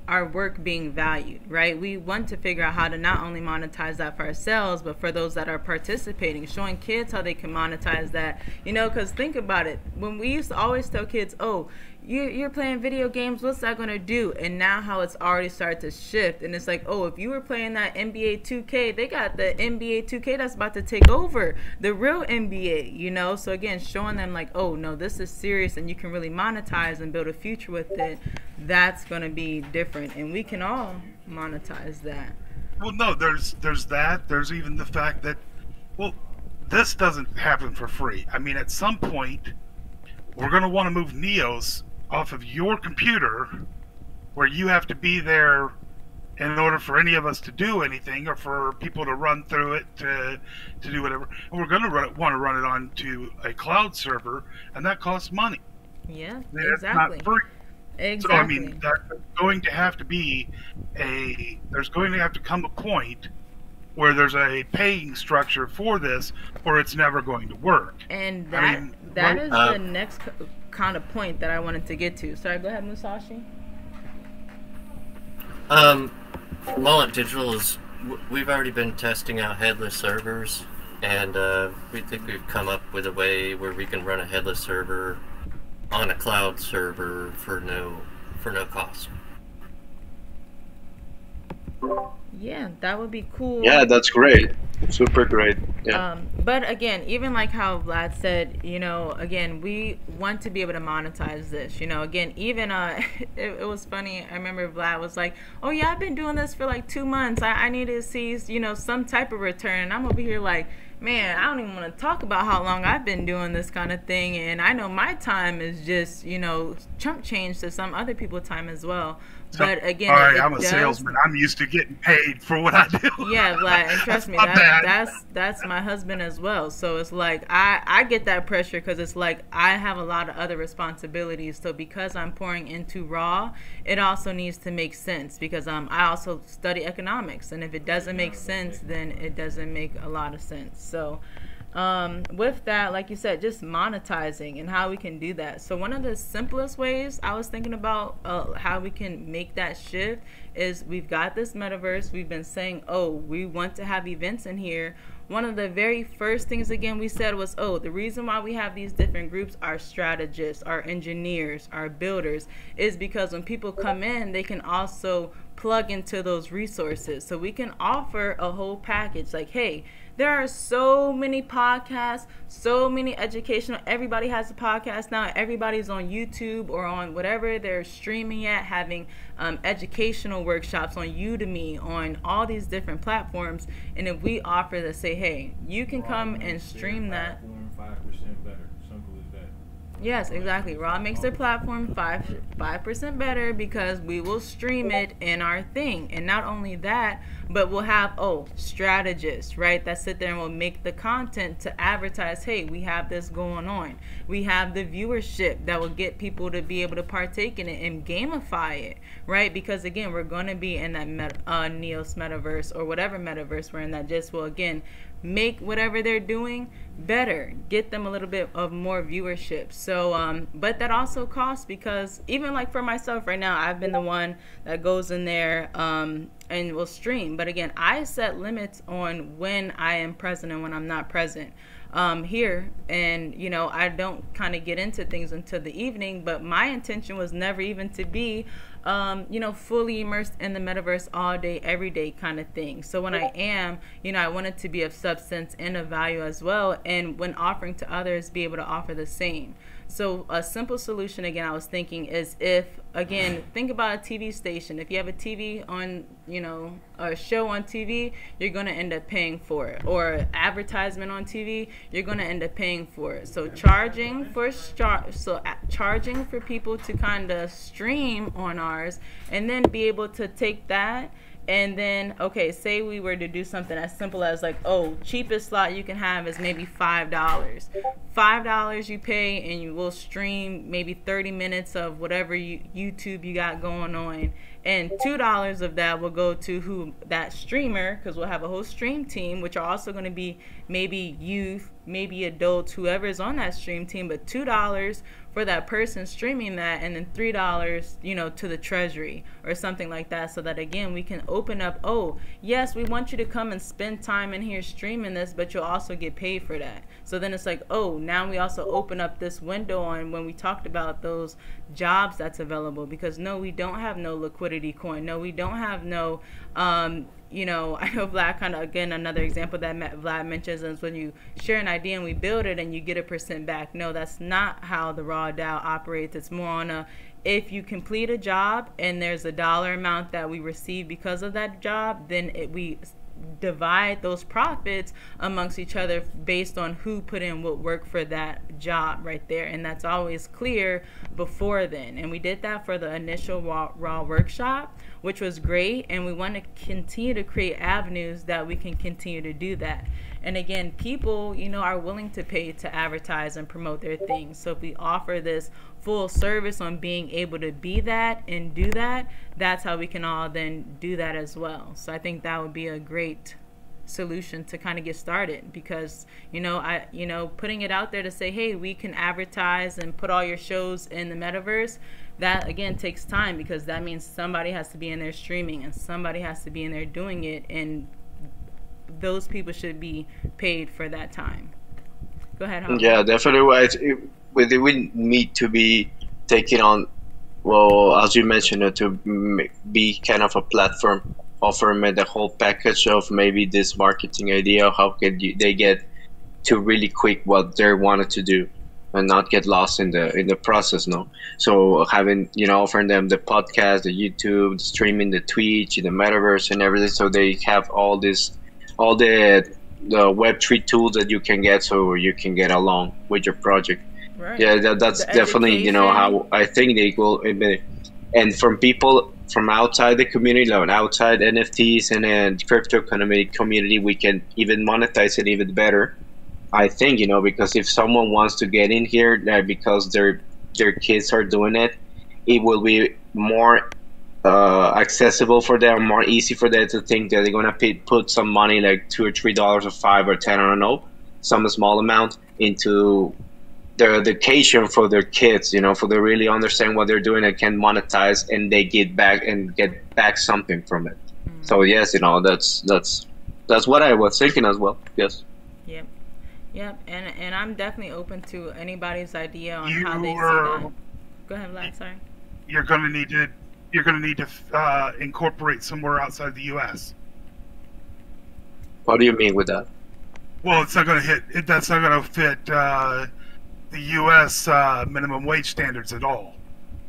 our work being valued, right? We want to figure out how to not only monetize that for ourselves, but for those that are participating, showing kids how they can monetize that, because think about it. When we used to always tell kids, oh, you're playing video games, what's that going to do? And now how it's already started to shift, and it's like, oh, if you were playing that NBA 2K, they got the NBA 2K that's about to take over the real NBA, so again, showing them like, oh no, this is serious, and you can really monetize and build a future with it. That's going to be different, and we can all monetize that. Well, no, there's that. There's even the fact that, well, this doesn't happen for free. I mean, at some point, we're going to want to move Neos off of your computer, where you have to be there in order for any of us to do anything, or for people to run through it to do whatever. And we're going to want to run it onto a cloud server, and that costs money. Yeah, exactly. It's not free. Exactly. So, I mean, there's going to have to come a point where there's a paying structure for this, or it's never going to work. And that is the next kind of point that I wanted to get to. Sorry, go ahead, Musashi. Mullet Digital we've already been testing out headless servers, and we think we've come up with a way where we can run a headless server on a cloud server for no cost. Yeah, that would be cool. Yeah, that's great. Super great. Yeah. But again, even like how Vlad said, again, we want to be able to monetize this. Again, even it was funny. I remember Vlad was like, "Oh yeah, I've been doing this for like 2 months. I need to see some type of return." And I'm over here like, Man, I don't even want to talk about how long I've been doing this kind of thing, and I know my time is just, chump change to some other people's time as well. So, but again, all right, I'm a salesman. I'm used to getting paid for what I do. Yeah, Vlad, and trust me, that's my husband as well. So it's like I get that pressure because it's like I have a lot of other responsibilities. So because I'm pouring into Raw, it also needs to make sense because I also study economics, and if it doesn't make sense, then it doesn't make a lot of sense. So with that, like you said, just monetizing and how we can do that. So one of the simplest ways I was thinking about how we can make that shift is we've got this metaverse. We've been saying, oh, we want to have events in here. One of the very first things, again, we said was, oh, the reason why we have these different groups, our strategists, our engineers, our builders, is because when people come in, they can also plug into those resources. So we can offer a whole package like, hey, there are so many podcasts, so many educational. Everybody has a podcast now. Everybody's on YouTube or on whatever they're streaming at, having educational workshops on Udemy, on all these different platforms. And if we offer to say, hey, you can come and stream that. 5% better. Simple as that. Yes, exactly. Raw makes their platform 5% better because we will stream it in our thing. And not only that, but we'll have, strategists, right, that sit there and will make the content to advertise, hey, we have this going on. We have the viewership that will get people to be able to partake in it and gamify it, right? Because, again, we're going to be in that Neos metaverse or whatever metaverse we're in that just will, again, make whatever they're doing better, get them a little bit of more viewership. So but that also costs because even like for myself right now, I've been the one that goes in there and will stream, but again, I set limits on when I am present and when I'm not present here, and I don't kind of get into things until the evening, but my intention was never even to be fully immersed in the metaverse all day, every day kind of thing. So when I am, I want it to be of substance and of value as well. And when offering to others, be able to offer the same. So a simple solution, again, I was thinking is think about a TV station. If you have a TV on, a show on TV, you're going to end up paying for it. Or advertisement on TV, you're going to end up paying for it. So charging for people to kind of stream on ours and then be able to take that. And then, say we were to do something as simple as like, cheapest slot you can have is maybe $5. $5 you pay and you will stream maybe 30 minutes of whatever YouTube you got going on. And $2 of that will go to that streamer, because we'll have a whole stream team, which are also going to be maybe youth, maybe adults, whoever is on that stream team, but $2 for that person streaming that, and then $3, to the treasury or something like that, so that, again, we can open up, yes, we want you to come and spend time in here streaming this, but you'll also get paid for that. So then it's like, now we also open up this window on when we talked about those jobs that's available, because no, we don't have no liquidity coin. No, we don't have no, I know Vlad kind of, again, another example that Vlad mentions is when you share an idea and we build it and you get 1% back. No, that's not how the Raw DAO operates. It's more on if you complete a job and there's a dollar amount that we receive because of that job, then we divide those profits amongst each other based on who put in what work for that job right there, and that's always clear before then. And we did that for the initial raw workshop, which was great, and we want to continue to create avenues that we can continue to do that. And again, people are willing to pay to advertise and promote their things. So if we offer this full service on being able to be that and do that, that's how we can all then do that as well. So I think that would be a great solution to kind of get started, because putting it out there to say, hey, we can advertise and put all your shows in the metaverse, that again takes time, because that means somebody has to be in there streaming and somebody has to be in there doing it, and those people should be paid for that time. Go ahead, Howard. Yeah, definitely. We need to be taking on, as you mentioned, to be kind of a platform, offering the whole package of maybe this marketing idea. How can they get to really quick what they wanted to do and not get lost in the process? No, so having offering them the podcast, the YouTube, the streaming, the Twitch, the metaverse, and everything, so they have all the the Web3 tools that you can get so you can get along with your project. Right. Yeah, that's The definitely, you know, education. how I think they will. And from people from outside the community, like outside NFTs and crypto community, we can even monetize it even better. I think, you know, because if someone wants to get in here, because their kids are doing it, it will be more accessible for them, more easy for them to think that they're gonna put some money, like $2 or $3 or 5 or 10, I don't know, some small amount into their education for their kids, you know, for they really understand what they're doing and can monetize, and they get back something from it. So yes, you know, that's what I was thinking as well. Yes. Yep. Yep. And I'm definitely open to anybody's idea on You how they see are- that. Go ahead, Vlad. Sorry. You're gonna need to incorporate somewhere outside the U.S. What do you mean with that? Well, it's not gonna that's not gonna fit the U.S. Minimum wage standards at all.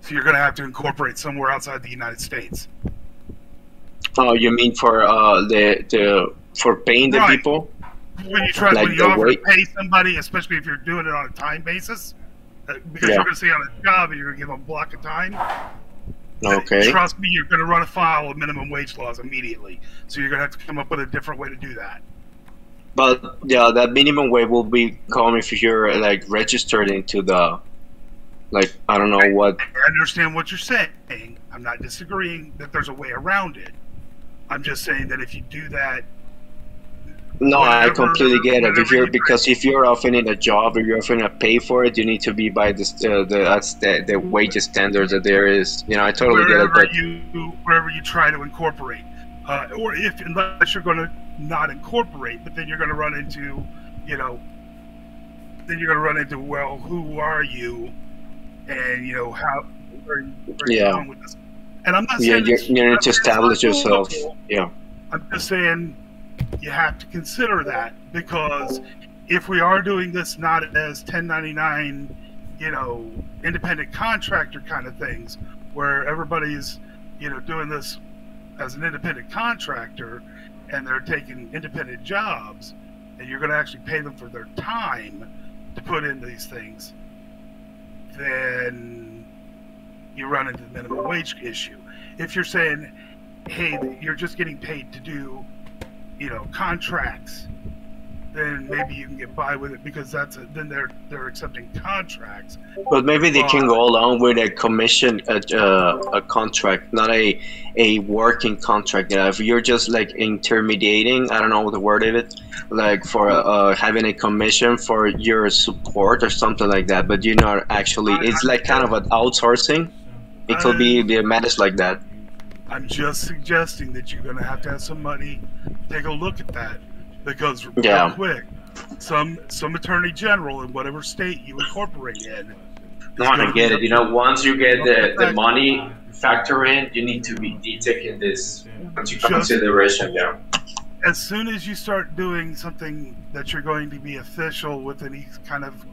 So you're gonna have to incorporate somewhere outside the United States. Oh, you mean for for paying the Right. people? When you try, Like when you the offer wait- to pay somebody, especially if you're doing it on a time basis, because Yeah. you're going to stay on a job and you're going to give them a block of time. Okay. Trust me, you're going to run afoul of minimum wage laws immediately. So you're going to have to come up with a different way to do that. But yeah, that minimum wage will become if you're like registered into the, like, I don't know what. I understand what you're saying. I'm not disagreeing that there's a way around it. I'm just saying that if you do that, No, I Whatever- completely get it. whatever you Because if you're offering a job or you're offering a pay for it, you need to be by the wage standards that there is. You know, I totally get it. But wherever you try to incorporate, or if unless you're going to not incorporate, but then you're going to run into, then you're going to run into, well, who are you, and how where are you Yeah. going with this? And I'm not yeah, saying you it's- need I'm to saying it's establish not yourself. doable. Yeah. I'm just saying you have to consider that, because if we are doing this not as 1099, independent contractor kind of things, where everybody's, doing this as an independent contractor and they're taking independent jobs, and you're going to actually pay them for their time to put in these things, then you run into the minimum wage issue. If you're saying, hey, you're just getting paid to do, contracts, then maybe you can get by with it, because then they're accepting contracts. But maybe they can go along with a commission, a contract, not a working contract. If you're just like intermediating, I don't know the word of it, like for having a commission for your support or something like that. But you're not actually. It's like kind of an outsourcing. It could be managed like that. I'm just suggesting that you're going to have somebody take a look at that, because Yeah. real quick, some attorney general in whatever state you incorporate in. No, I get it. Once you get the money factor in, you need to be taking this into consideration. Yeah. As soon as you start doing something that you're going to be official with any kind of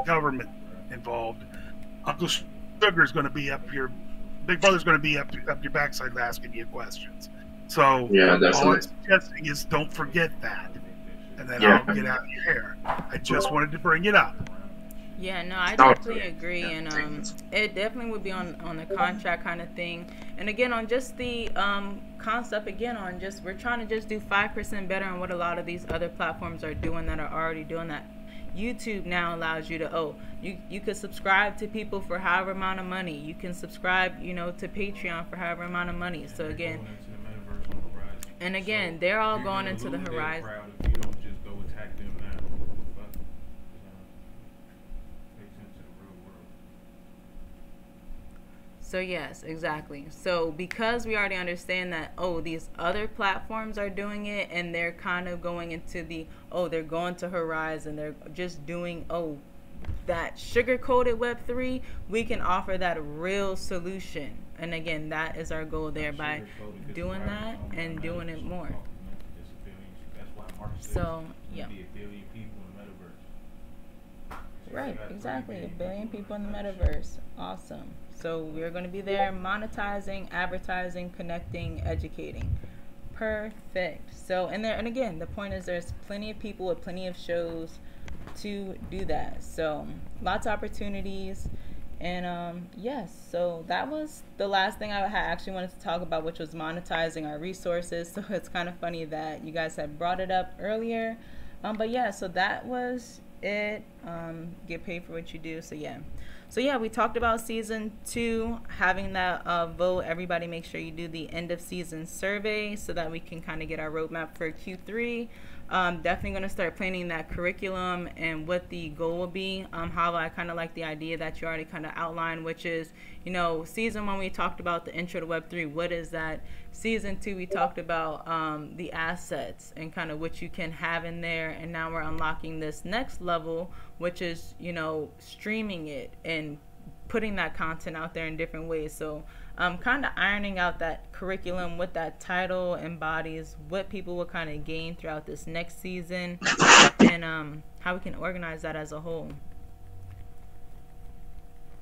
government involved, Uncle Sugar is going to be up your, Big Brother's going to be up your backside asking you questions. So Yeah, all definitely. I'm suggesting is don't forget that, and then Yeah. I'll get out of your hair. I just wanted to bring it up. Yeah, no, I Oh. definitely agree, and it definitely would be on the contract kind of thing. And again, on just the concept, again, on just we're trying to just do 5% better on what a lot of these other platforms are doing that are already doing that. YouTube now allows you to you could subscribe to people for however amount of money. You can subscribe, to Patreon for however amount of money. So again, and again, they're all going into the horizon. If you don't just go attack them now, what the fuck? Makes sense in the real world. So yes, exactly. So because we already understand that, these other platforms are doing it, and they're kind of going into they're going to Horizon, they're just doing, that sugar-coated Web3, we can offer that real solution. And again, that is our goal there by doing that and doing it more. So, yeah. Right, exactly. 1 billion people in the metaverse. Awesome. So we're going to be there monetizing, advertising, connecting, educating. Perfect. So, and again, the point is there's plenty of people with plenty of shows to do that. So, lots of opportunities. And yes, so that was the last thing I had actually wanted to talk about, which was monetizing our resources. So it's kind of funny that you guys had brought it up earlier. But yeah, so that was it. Get paid for what you do. So yeah, we talked about season 2, having that vote. Everybody make sure you do the end of season survey so that we can kind of get our roadmap for Q3. Definitely going to start planning that curriculum and what the goal will be. However, I kind of like the idea that you already kind of outlined, which is, season 1 we talked about the intro to Web3. What is that? Season 2 we talked about the assets and kind of what you can have in there. And now we're unlocking this next level, which is, streaming it and putting that content out there in different ways. So kind of ironing out that curriculum, what that title embodies, what people will kind of gain throughout this next season, and how we can organize that as a whole.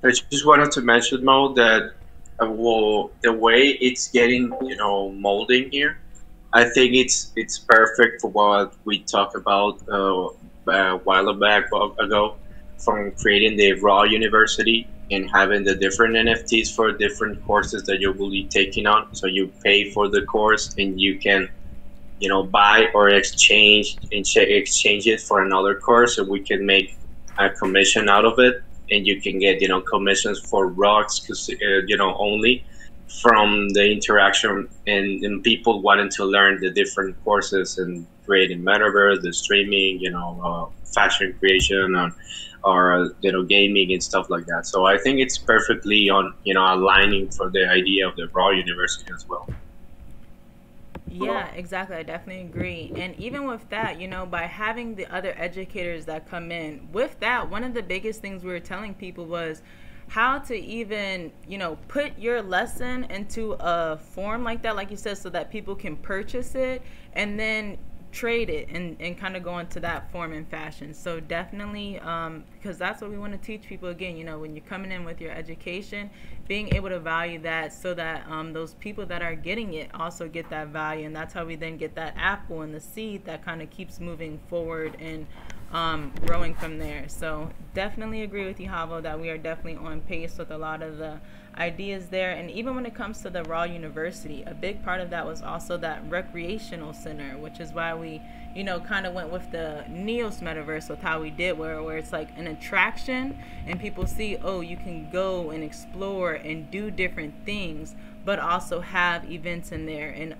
I just wanted to mention, Mo, that the way it's getting, molding here, I think it's perfect for what we talked about a while back ago, from creating the Raw University and having the different NFTs for different courses that you will be taking on. So you pay for the course and you can, buy or exchange it for another course, so we can make a commission out of it. And you can get, commissions for rocks, only from the interaction and people wanting to learn the different courses and creating metaverse, the streaming, fashion creation, or gaming and stuff like that. So I think it's perfectly on, aligning for the idea of the Raw University as well. Yeah, exactly. I definitely agree. And even with that, by having the other educators that come in, with that, one of the biggest things we were telling people was how to even, put your lesson into a form like that, like you said, so that people can purchase it and then trade it and kind of go into that form and fashion. So definitely, because that's what we want to teach people again, when you're coming in with your education, being able to value that so that those people that are getting it also get that value. And that's how we then get that apple and the seed that kind of keeps moving forward and growing from there. So definitely agree with you, Havo, that we are definitely on pace with a lot of the ideas there. And even when it comes to the Raw University, a big part of that was also that recreational center, which is why we kind of went with the Neos metaverse with how we did, where it's like an attraction and people see, you can go and explore and do different things, but also have events in there. And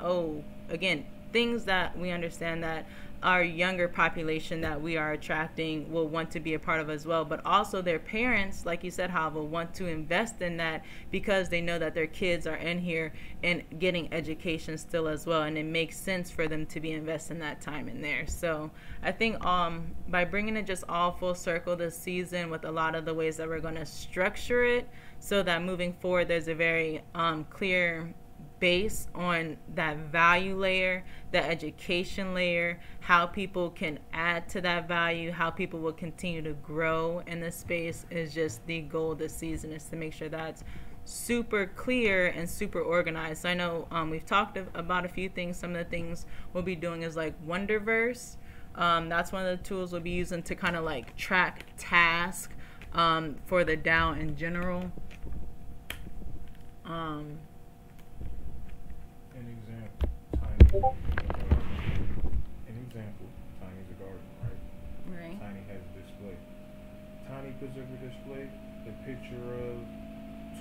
again, things that we understand that our younger population that we are attracting will want to be a part of as well, but also their parents, like you said, Hava, want to invest in that because they know that their kids are in here and getting education still as well, and it makes sense for them to be investing that time in there. So I think by bringing it just all full circle this season with a lot of the ways that we're going to structure it so that moving forward there's a very clear base on that value layer, the education layer, how people can add to that value, how people will continue to grow in this space is just the goal this season, is to make sure that's super clear and super organized. So I know we've talked about a few things. Some of the things we'll be doing is like Wonderverse. That's one of the tools we'll be using to kind of like track tasks for the DAO in general. Tiny's a garden, right? Right. Tiny has a display. Tiny puts up a display the picture of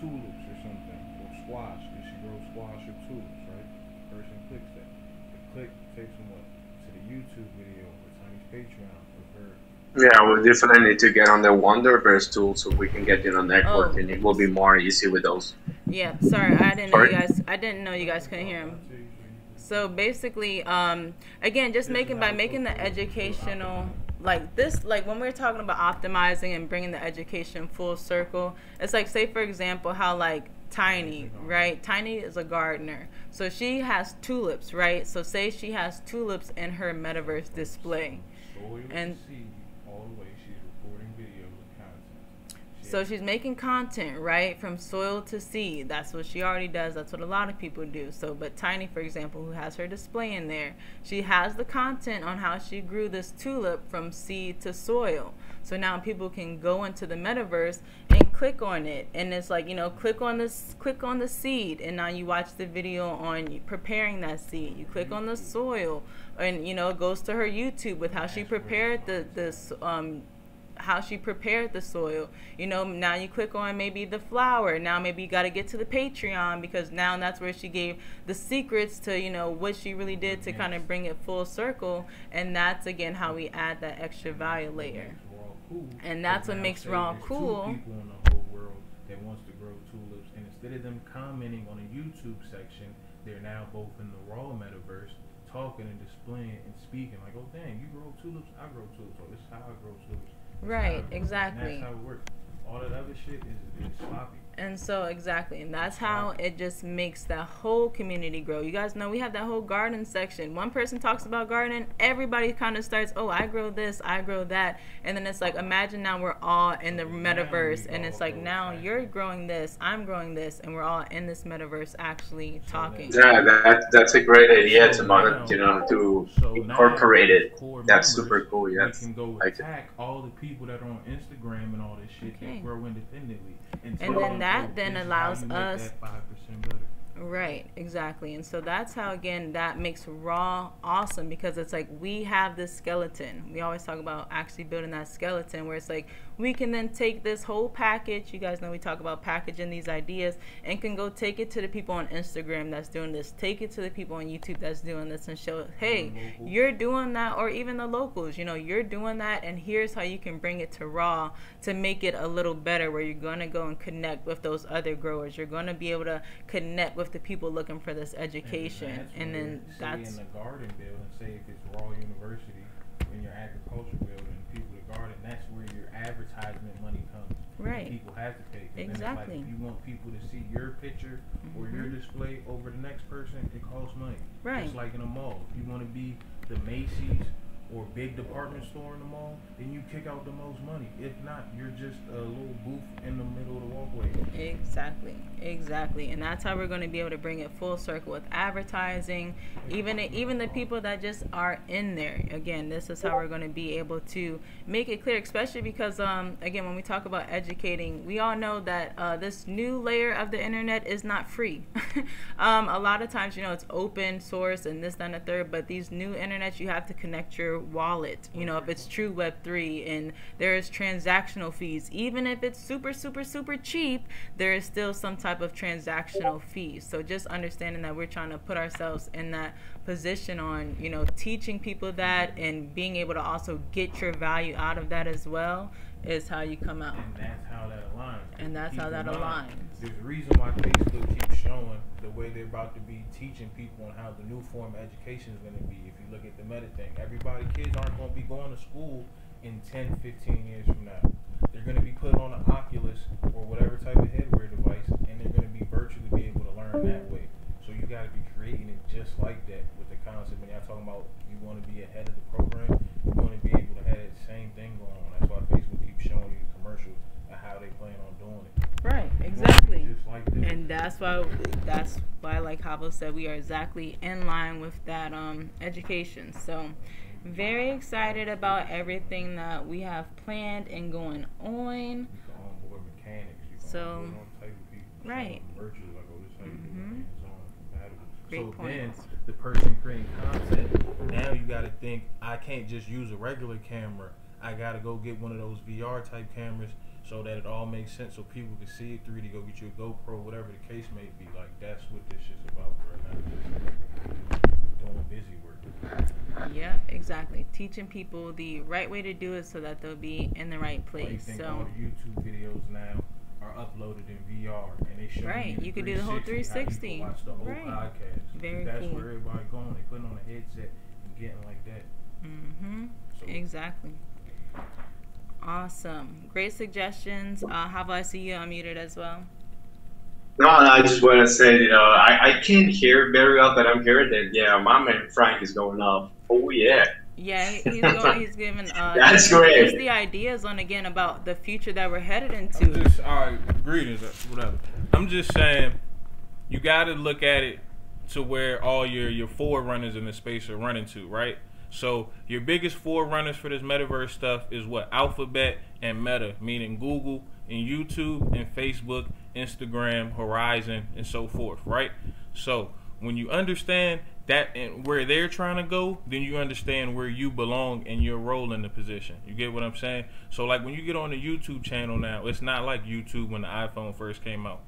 tulips or something, or squash. Did she grow squash or tulips, right? Person clicks that. The click takes them up to the YouTube video or Tiny's Patreon of her. Yeah, we definitely need to get on the Wonderverse tool so we can get network, and it will be more easy with those. Yeah, sorry, I didn't know you guys couldn't hear him. So basically, again, just making the educational, like this, like when we're talking about optimizing and bringing the education full circle, it's like, say for example, how like Tiny, right? Tiny is a gardener. So she has tulips, right? So say she has tulips in her metaverse display. And all the way she's recording videos and content. She So she's making content, right, from soil to seed. That's what she already does. That's what a lot of people do. So, but Tiny, for example, who has her display in there, she has the content on how she grew this tulip from seed to soil. So now people can go into the metaverse and click on it, and it's like, you know, click on this, click on the seed, and now you watch the video on preparing that seed. You click on the soil, and you know, it goes to her YouTube with how she prepared how she prepared the soil. You know, now you click on maybe the flower. Now maybe you got to get to the Patreon, because now that's where she gave the secrets to, you know, what she really did to kind of bring it full circle. And that's again how we add that extra value layer. And that's what makes Raw cool. Two people in the whole world that wants to grow tulips, and instead of them commenting on a YouTube section, they're now both in the Raw metaverse talking and displaying and speaking like, oh dang, you grow tulips, I grow tulips, or this is how I grow tulips. Right, exactly. And that's how it works. All that other shit is sloppy. And so exactly, and that's how it just makes that whole community grow. You guys know we have that whole garden section. One person talks about gardening, everybody kind of starts, oh, I grow this, I grow that, and then it's like, imagine now we're all in the metaverse, and it's like, now you're growing this, I'm growing this, and we're all in this metaverse actually talking. Yeah, that's a great idea to incorporate it. That's super cool. Yes, we can go attack all the people that are on Instagram and all this shit that grow independently. And then that allows us, right, exactly. And so that's how, again, that makes Raw awesome, because it's like we have this skeleton. We always talk about actually building that skeleton, where it's like we can then take this whole package. You guys know we talk about packaging these ideas, and can go take it to the people on Instagram that's doing this, take it to the people on YouTube that's doing this, and show, hey, you're doing that, or even the locals, you know, you're doing that, and here's how you can bring it to Raw to make it a little better, where you're going to go and connect with those other growers. You're going to be able to connect with the people looking for this education. And then that's in the garden building, say if it's Raw University, in your agriculture building, people to garden, that's where your advertisement money comes. Right. People have to pay. Exactly. Like, if you want people to see your picture or your display over the next person, it costs money. Right. Just like in a mall. If you want to be the Macy's or big department store in the mall, then you kick out the most money. If not, you're just a little booth in the middle of the walkway. Exactly. And that's how we're going to be able to bring it full circle with advertising, even the people that just are in there. Again, this is how we're going to be able to make it clear, especially because again, when we talk about educating, we all know that this new layer of the internet is not free. A lot of times, you know, it's open source and this, that, and the third, but these new internets, you have to connect your wallet, you know, if it's true Web3, and there's transactional fees. Even if it's super cheap, there is still some type of transactional fees. So just understanding that we're trying to put ourselves in that position on, you know, teaching people that, and being able to also get your value out of that as well, is how you come out. And that's how that aligns. There's a reason why Facebook keeps showing the way they're about to be teaching people on how the new form of education is going to be. If you look at the meta thing, kids aren't going to be going to school in 10, 15 years from now. They're going to be put on an Oculus or whatever type of headwear device, and they're going to be virtually be able to learn that way. So you got to be creating it just like that with the concept. When y'all talking about you want to be ahead of the program, you want to be able to have that same thing going on. That's why Facebook keeps showing you commercials of how they plan on doing it. Right, exactly. Just like that. And that's why, like Havo said, we are exactly in line with that education. So very excited about everything that we have planned and going on. You can onboard mechanics. You can onboard all type of people. Right. Virtually, like, oh, this how you do hands-on. Great point. Then the person creating content, now you got to think, I can't just use a regular camera. I got to go get one of those VR type cameras so that it all makes sense, so people can see it 3D. Go get you a GoPro, whatever the case may be. Like, that's what this shit's about, bro. Not just doing busy work. Yeah, exactly. Teaching people the right way to do it so that they'll be in the right place. So all the YouTube videos now are uploaded in VR, and they show you can do the whole 360. You can watch the whole podcast. Very that's cool. Where everybody going. They putting on a headset and getting like that. So, exactly. Awesome. Great suggestions. How about I see you unmuted as well? No, I just want to say, I can't hear very well, but I'm hearing that, my man Frank is going off. Oh, yeah. Yeah, he's giving That's just great. the ideas on again about the future that we're headed into. I'm just, all right, greetings, whatever. I'm just saying, you got to look at it to where all your forerunners in the space are running to, right? So your biggest forerunners for this metaverse stuff is what? Alphabet and Meta, meaning Google and YouTube and Facebook, Instagram, Horizon, and so forth, right? So when you understand that and where they're trying to go, then you understand where you belong and your role in the position. You get what I'm saying? So like when you get on the YouTube channel now, it's not like YouTube when the iPhone first came out.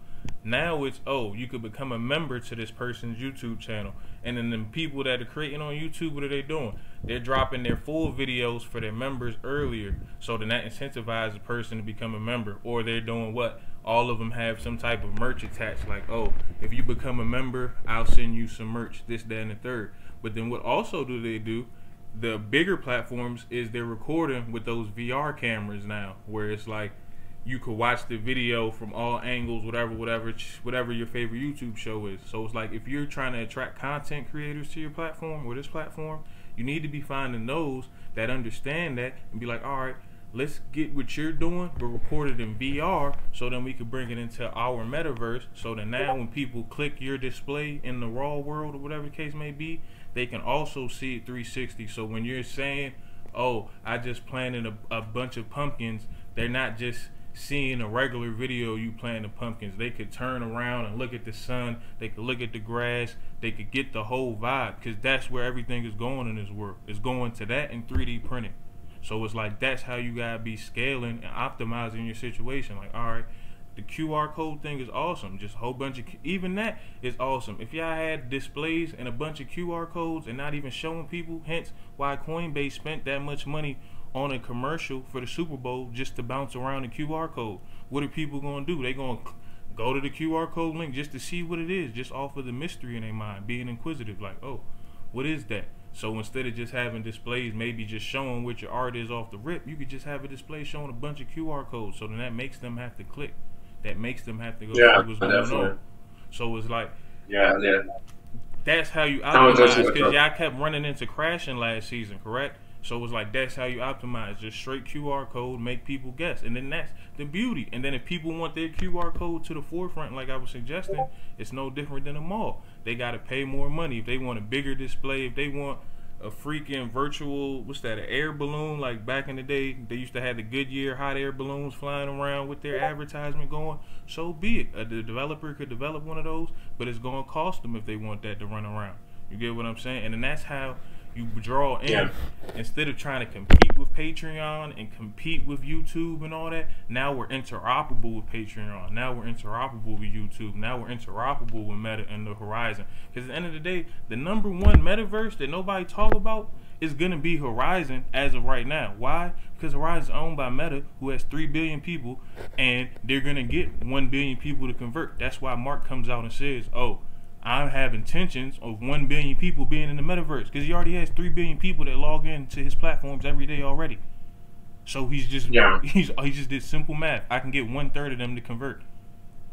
Now it's, oh, you could become a member to this person's YouTube channel. And then the people that are creating on YouTube, what are they doing? They're dropping their full videos for their members earlier. So then that incentivizes a person to become a member. Or they're doing what? All of them have some type of merch attached. Like, oh, if you become a member, I'll send you some merch, this, that, and the third. But then what also do they do? The bigger platforms is they're recording with those VR cameras now. Where it's like, you could watch the video from all angles, whatever your favorite YouTube show is. So it's like if you're trying to attract content creators to your platform or this platform, you need to be finding those that understand that and be like, all right, let's get what you're doing, but record it in VR so then we can bring it into our metaverse. So that now when people click your display in the raw world or whatever the case may be, they can also see it 360. So when you're saying, oh, I just planted a bunch of pumpkins, they're not just seeing a regular video you planting pumpkins. They could turn around and look at the sun, they could look at the grass, they could get the whole vibe, because that's where everything is going in this world. It's going to that in 3D printing. So it's like that's how you gotta be scaling and optimizing your situation. Like, all right, the QR code thing is awesome. Just a whole bunch of, even that is awesome. If y'all had displays and a bunch of QR codes and not even showing people, hence why Coinbase spent that much money on a commercial for the Super Bowl just to bounce around the QR code. What are people going to do? They going to go to the QR code link just to see what it is, just off of the mystery in their mind, being inquisitive, like, oh, what is that? So instead of just having displays, maybe just showing what your art is off the rip, you could just have a display showing a bunch of QR codes. So then that makes them have to click. That makes them have to go see what's going on. So it's like, that's how you optimize, because y'all kept running into crashing last season, correct? So it was like, that's how you optimize. Just straight QR code, make people guess. And then that's the beauty. And then if people want their QR code to the forefront, like I was suggesting, it's no different than a mall. They got to pay more money. If they want a bigger display, if they want a freaking virtual, what's that, an air balloon, like back in the day, they used to have the Goodyear hot air balloons flying around with their advertisement going, so be it. The developer could develop one of those, but it's going to cost them if they want that to run around. You get what I'm saying? And then that's how you draw in, instead of trying to compete with Patreon and compete with YouTube and all that. Now we're interoperable with Patreon. Now we're interoperable with YouTube. Now we're interoperable with Meta and the Horizon. Because at the end of the day, the number one metaverse that nobody talk about is going to be Horizon as of right now. Why? Because Horizon is owned by Meta, who has 3 billion people, and they're going to get 1 billion people to convert. That's why Mark comes out and says, oh, I have intentions of 1 billion people being in the metaverse, because he already has 3 billion people that log into his platforms every day already. So he's just he just did simple math. I can get 1/3 of them to convert,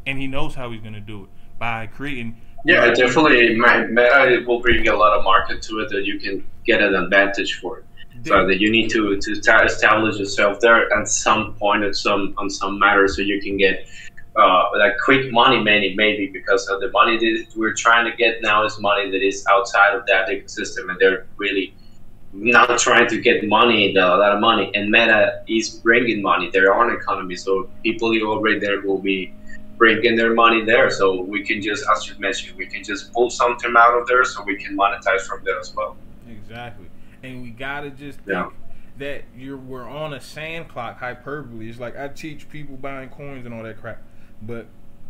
and he knows how he's going to do it by creating. Yeah, definitely. Meta will bring a lot of market to it that you can get an advantage for. So that you need to establish yourself there at some point on some matter, so you can get like quick money, maybe because of the money that we're trying to get now is money that is outside of that ecosystem, and they're really not trying to get money, a lot of money. And Meta is bringing money, their own economy, so people already there will be bringing their money there. So we can just, as you mentioned, we can just pull something out of there, so we can monetize from there as well. Exactly, and we gotta just think that we're on a sand clock hyperbole. It's like I teach people buying coins and all that crap. But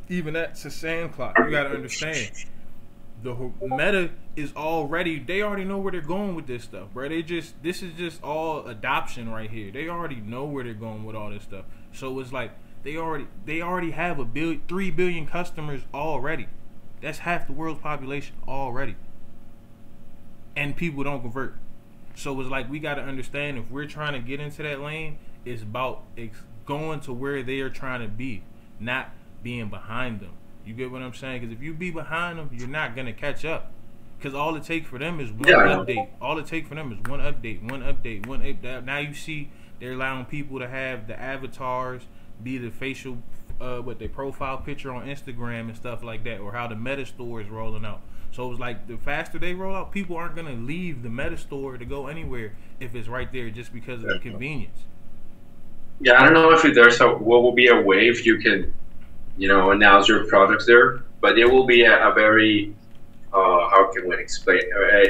even that's a sand clock. You gotta understand, the Meta is already, they already know where they're going with this stuff, bro. This is just all adoption right here. They already know where they're going with all this stuff. So it's like they already have 3 billion customers already. That's half the world's population already, and people don't convert. So it's like we gotta understand, if we're trying to get into that lane, it's about going to where they are trying to be, not being behind them. You get what I'm saying? Because if you be behind them, you're not gonna catch up. Because all it takes for them is one Yeah. update. All it takes for them is one update, one update, one update. Now you see they're allowing people to have the avatars be the facial, their profile picture on Instagram and stuff like that, or how the Meta store is rolling out. So it's like the faster they roll out, people aren't gonna leave the Meta store to go anywhere if it's right there just because of the convenience. Yeah, I don't know if there's what will be a way if you can, announce your products there, but it will be a very, how can we explain,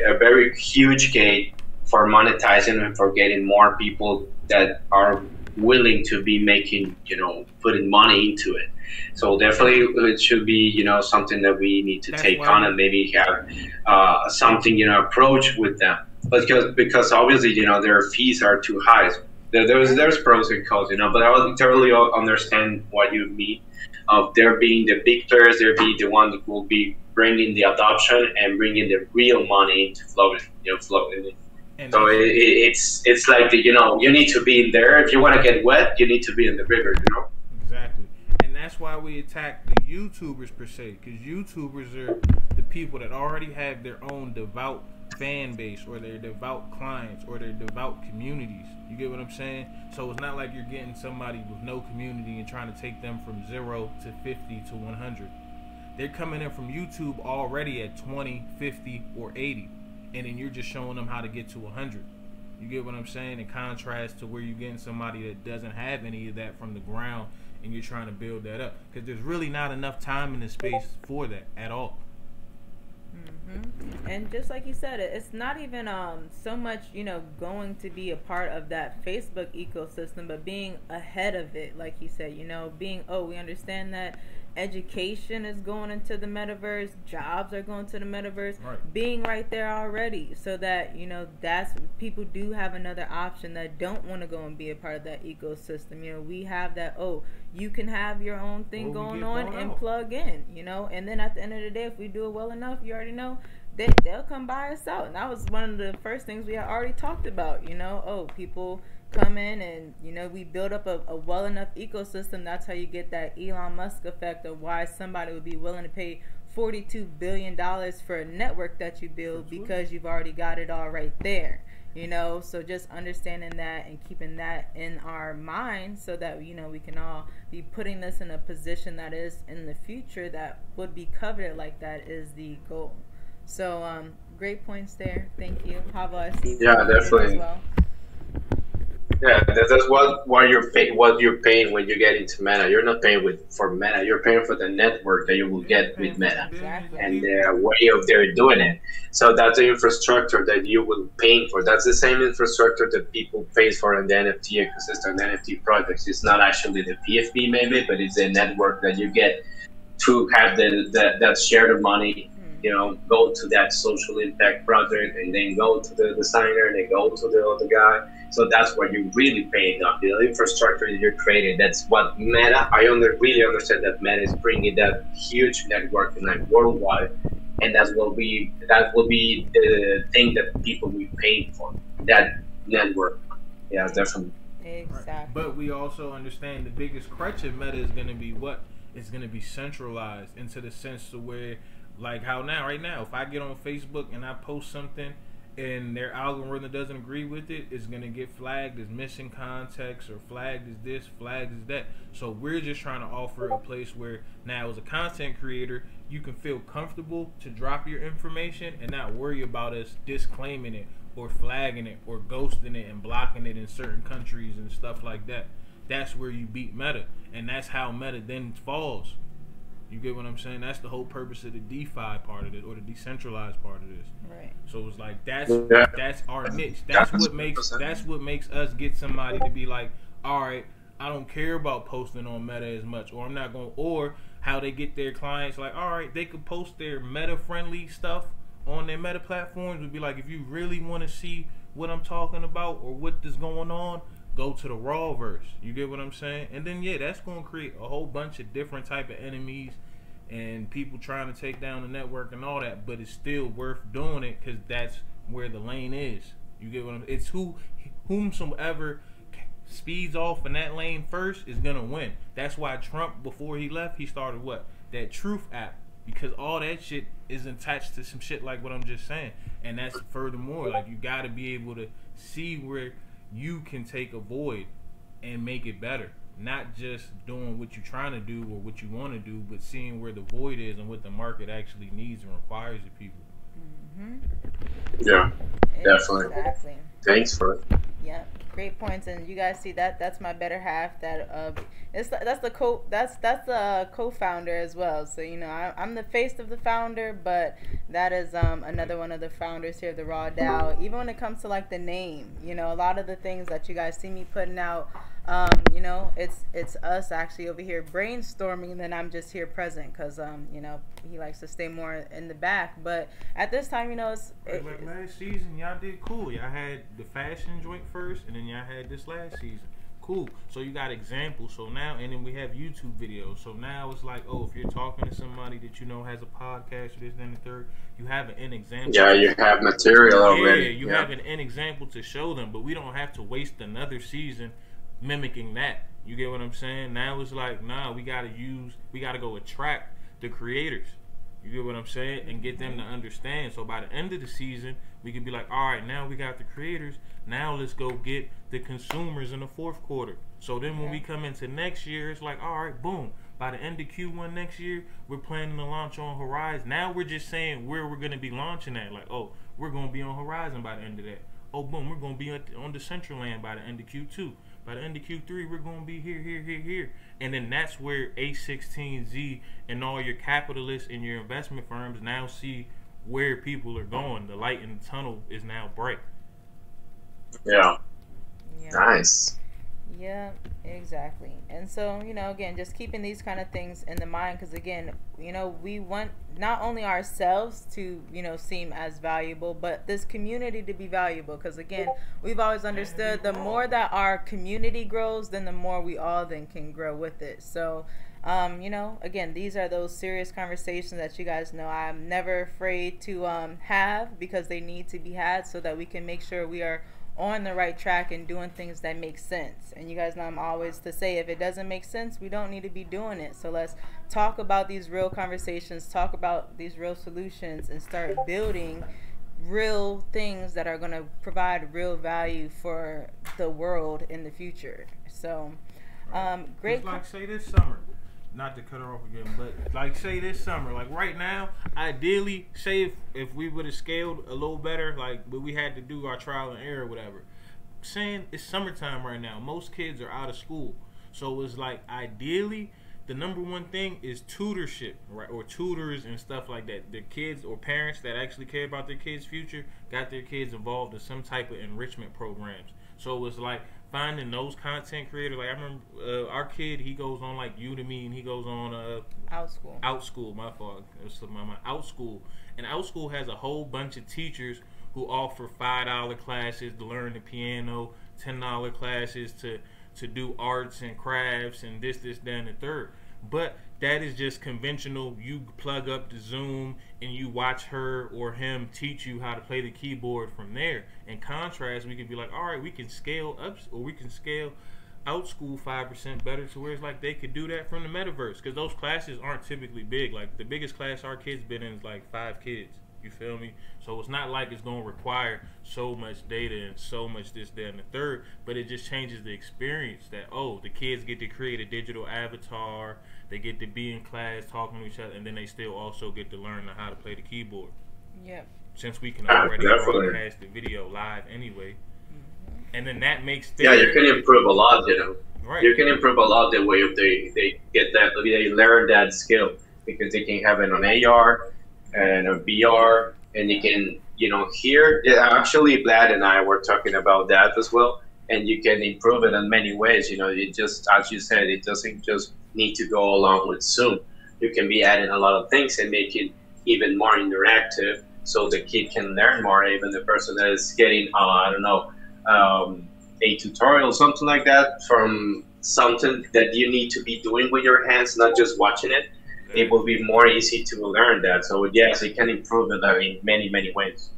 a very huge gate for monetizing and for getting more people that are willing to be making, putting money into it. So definitely it should be, something that we need to take on and maybe have something, approach with them. But because obviously, their fees are too high. So there's pros and cons, but I would totally understand what you mean of there being the big players, there being the one that will be bringing the adoption and bringing the real money into floating. So it's like you need to be in there. If you want to get wet, you need to be in the river. Exactly, and that's why we attack the YouTubers per se, because YouTubers are the people that already have their own devout fan base or their devout clients or their devout communities. You get what I'm saying? So it's not like you're getting somebody with no community and trying to take them from 0 to 50 to 100. They're coming in from YouTube already at 20, 50, or 80. And then you're just showing them how to get to 100. You get what I'm saying? In contrast to where you're getting somebody that doesn't have any of that from the ground and you're trying to build that up. Because there's really not enough time in the space for that at all. Mm-hmm. And just like you said, it's not even so much, going to be a part of that Facebook ecosystem, but being ahead of it, like you said, being, we understand that education is going into the metaverse, jobs are going to the metaverse, right. Being right there already, so that that's people do have another option that don't want to go and be a part of that ecosystem. We have that, you can have your own thing going on and plug in, and then at the end of the day, if we do it well enough, you already know they'll come buy us out. And that was one of the first things we had already talked about, people come in and we build up a well enough ecosystem. That's how you get that Elon Musk effect of why somebody would be willing to pay $42 billion for a network that you build because you've already got it all right there. So just understanding that and keeping that in our mind so that we can all be putting this in a position that is in the future that would be coveted like that is the goal. So great points there. Thank you. Hava, I see. Yeah, definitely. As well. Yeah, that's what you're paying when you get into Meta. You're not paying for Meta. You're paying for the network that you will get with Meta, exactly. And the way of they're doing it. So that's the infrastructure that you will pay for. That's the same infrastructure that people pay for in the NFT ecosystem, the NFT projects. It's not actually the PFP maybe, but it's a network that you get to have that share the money. Go to that social impact project and then go to the designer and then go to the other guy. So that's what you're really paying up. The infrastructure that you're creating, that's what Meta, I really understand that Meta is bringing that huge network worldwide. And that will be the thing that people will be paying for, that network. Yeah, definitely. Exactly. But we also understand the biggest crutch of Meta is going to be what? It's going to be centralized into the sense of where, like how right now, if I get on Facebook and I post something and their algorithm doesn't agree with it, it's going to get flagged as missing context or flagged as this, flagged as that. So we're just trying to offer a place where now as a content creator, you can feel comfortable to drop your information and not worry about us disclaiming it or flagging it or ghosting it and blocking it in certain countries and stuff like that. That's where you beat Meta. And that's how Meta then falls. You get what I'm saying? That's the whole purpose of the DeFi part of it, or the decentralized part of this. Right. So it's like that's our niche. That's what makes us get somebody to be like, all right, I don't care about posting on Meta as much, or I'm not going, or how they get their clients like, all right, they could post their Meta friendly stuff on their Meta platforms. Would be like, if you really want to see what I'm talking about or what is going on, go to the Rawverse. You get what I'm saying? And then that's going to create a whole bunch of different type of enemies and people trying to take down the network and all that, but it's still worth doing it because that's where the lane is. You get what I'm saying? It's whomsoever speeds off in that lane first is going to win. That's why Trump, before he left, he started what? That Truth app. because all that shit is attached to some shit like what I'm just saying. And that's furthermore, like, you got to be able to see where you can take a void and make it better. Not just doing what you're trying to do or what you want to do, but seeing where the void is and what the market actually needs and requires of people. Yeah, definitely. Exactly. Thanks for it. Yeah, great points. And you guys see that that's my better half. That's the co-founder as well. So you know, I'm the face of the founder, but that is another one of the founders here of the Raw DAO. Even when it comes to like the name, you know, a lot of the things that you guys see me putting out, you know, it's us actually over here brainstorming, and then I'm just here present because you know, he likes to stay more in the back. But at this time, you know, like last season, y'all did cool. Y'all had the fashion joint first, and then y'all had this last season. Cool. So you got examples. So now, and then we have YouTube videos. So now it's like, oh, if you're talking to somebody that you know has a podcast or this, then the third, you have an example. Yeah, you have material already. Yeah, you have an example to show them, but we don't have to waste another season mimicking that. You get what I'm saying? Now it's like, nah, we gotta go attract the creators. You get what I'm saying? And get them to understand. So by the end of the season, we can be like, all right, now we got the creators. Now let's go get the consumers in the fourth quarter. So then when we come into next year, it's like, all right, boom. By the end of Q1 next year, we're planning to launch on Horizon. Now we're just saying where we're going to be launching at. Like, oh, we're going to be on Horizon by the end of that. Oh, boom, we're going to be on the Decentraland by the end of Q2. By the end of Q3, we're going to be here. And then that's where A16Z and all your capitalists and your investment firms now see where people are going. The light in the tunnel is now bright. Yeah. Nice. Yeah, exactly. And so, you know, again, just keeping these kind of things in the mind, because again, you know, we want not only ourselves to, you know, seem as valuable, but this community to be valuable, because again, we've always understood the more that our community grows, then the more we all then can grow with it. So you know, again, these are those serious conversations that you guys know I'm never afraid to have, because they need to be had so that we can make sure we are on the right track and doing things that make sense. And you guys know I'm always to say, if it doesn't make sense, we don't need to be doing it. So let's talk about these real conversations, talk about these real solutions, and start building real things that are going to provide real value for the world in the future. So great. Just like say this summer, not to cut her off again, but like say this summer, like right now, ideally, say if we would have scaled a little better, like but we had to do our trial and error, whatever. Saying it's summertime right now, most kids are out of school, so it's like ideally, the number one thing is tutorship, right, or tutors and stuff like that. The kids or parents that actually care about their kids' future got their kids involved in some type of enrichment programs. So it's like finding those content creators. Like I remember our kid, he goes on like Udemy, and he goes on Outschool. My fault. It was my Outschool, and Outschool has a whole bunch of teachers who offer $5 classes to learn the piano, $10 classes to do arts and crafts and this, that, and the third. But that is just conventional. You plug up the Zoom and you watch her or him teach you how to play the keyboard from there. In contrast, we could be like, all right, we can scale up, or we can scale Outschool 5% better to where it's like they could do that from the metaverse, because those classes aren't typically big. Like the biggest class our kids been in is like 5 kids. You feel me? So it's not like it's going to require so much data and so much this, that, and the third, but it just changes the experience that, oh, the kids get to create a digital avatar, they get to be in class talking to each other, and then they still also get to learn how to play the keyboard. Yep. Since we can already broadcast the video live anyway. And then that makes you can improve a lot, you know. Right. You can improve a lot the way they get that, they learn that skill, because they can have it on AR and a VR, and you can, you know, here, actually Vlad and I were talking about that as well, and you can improve it in many ways. You know, it just, as you said, it doesn't just need to go along with Zoom. You can be adding a lot of things and make it even more interactive, so the kid can learn more, even the person that is getting, I don't know, a tutorial, something like that, from something that you need to be doing with your hands, not just watching it. It will be more easy to learn that. So yes, it can improve it in many, many ways.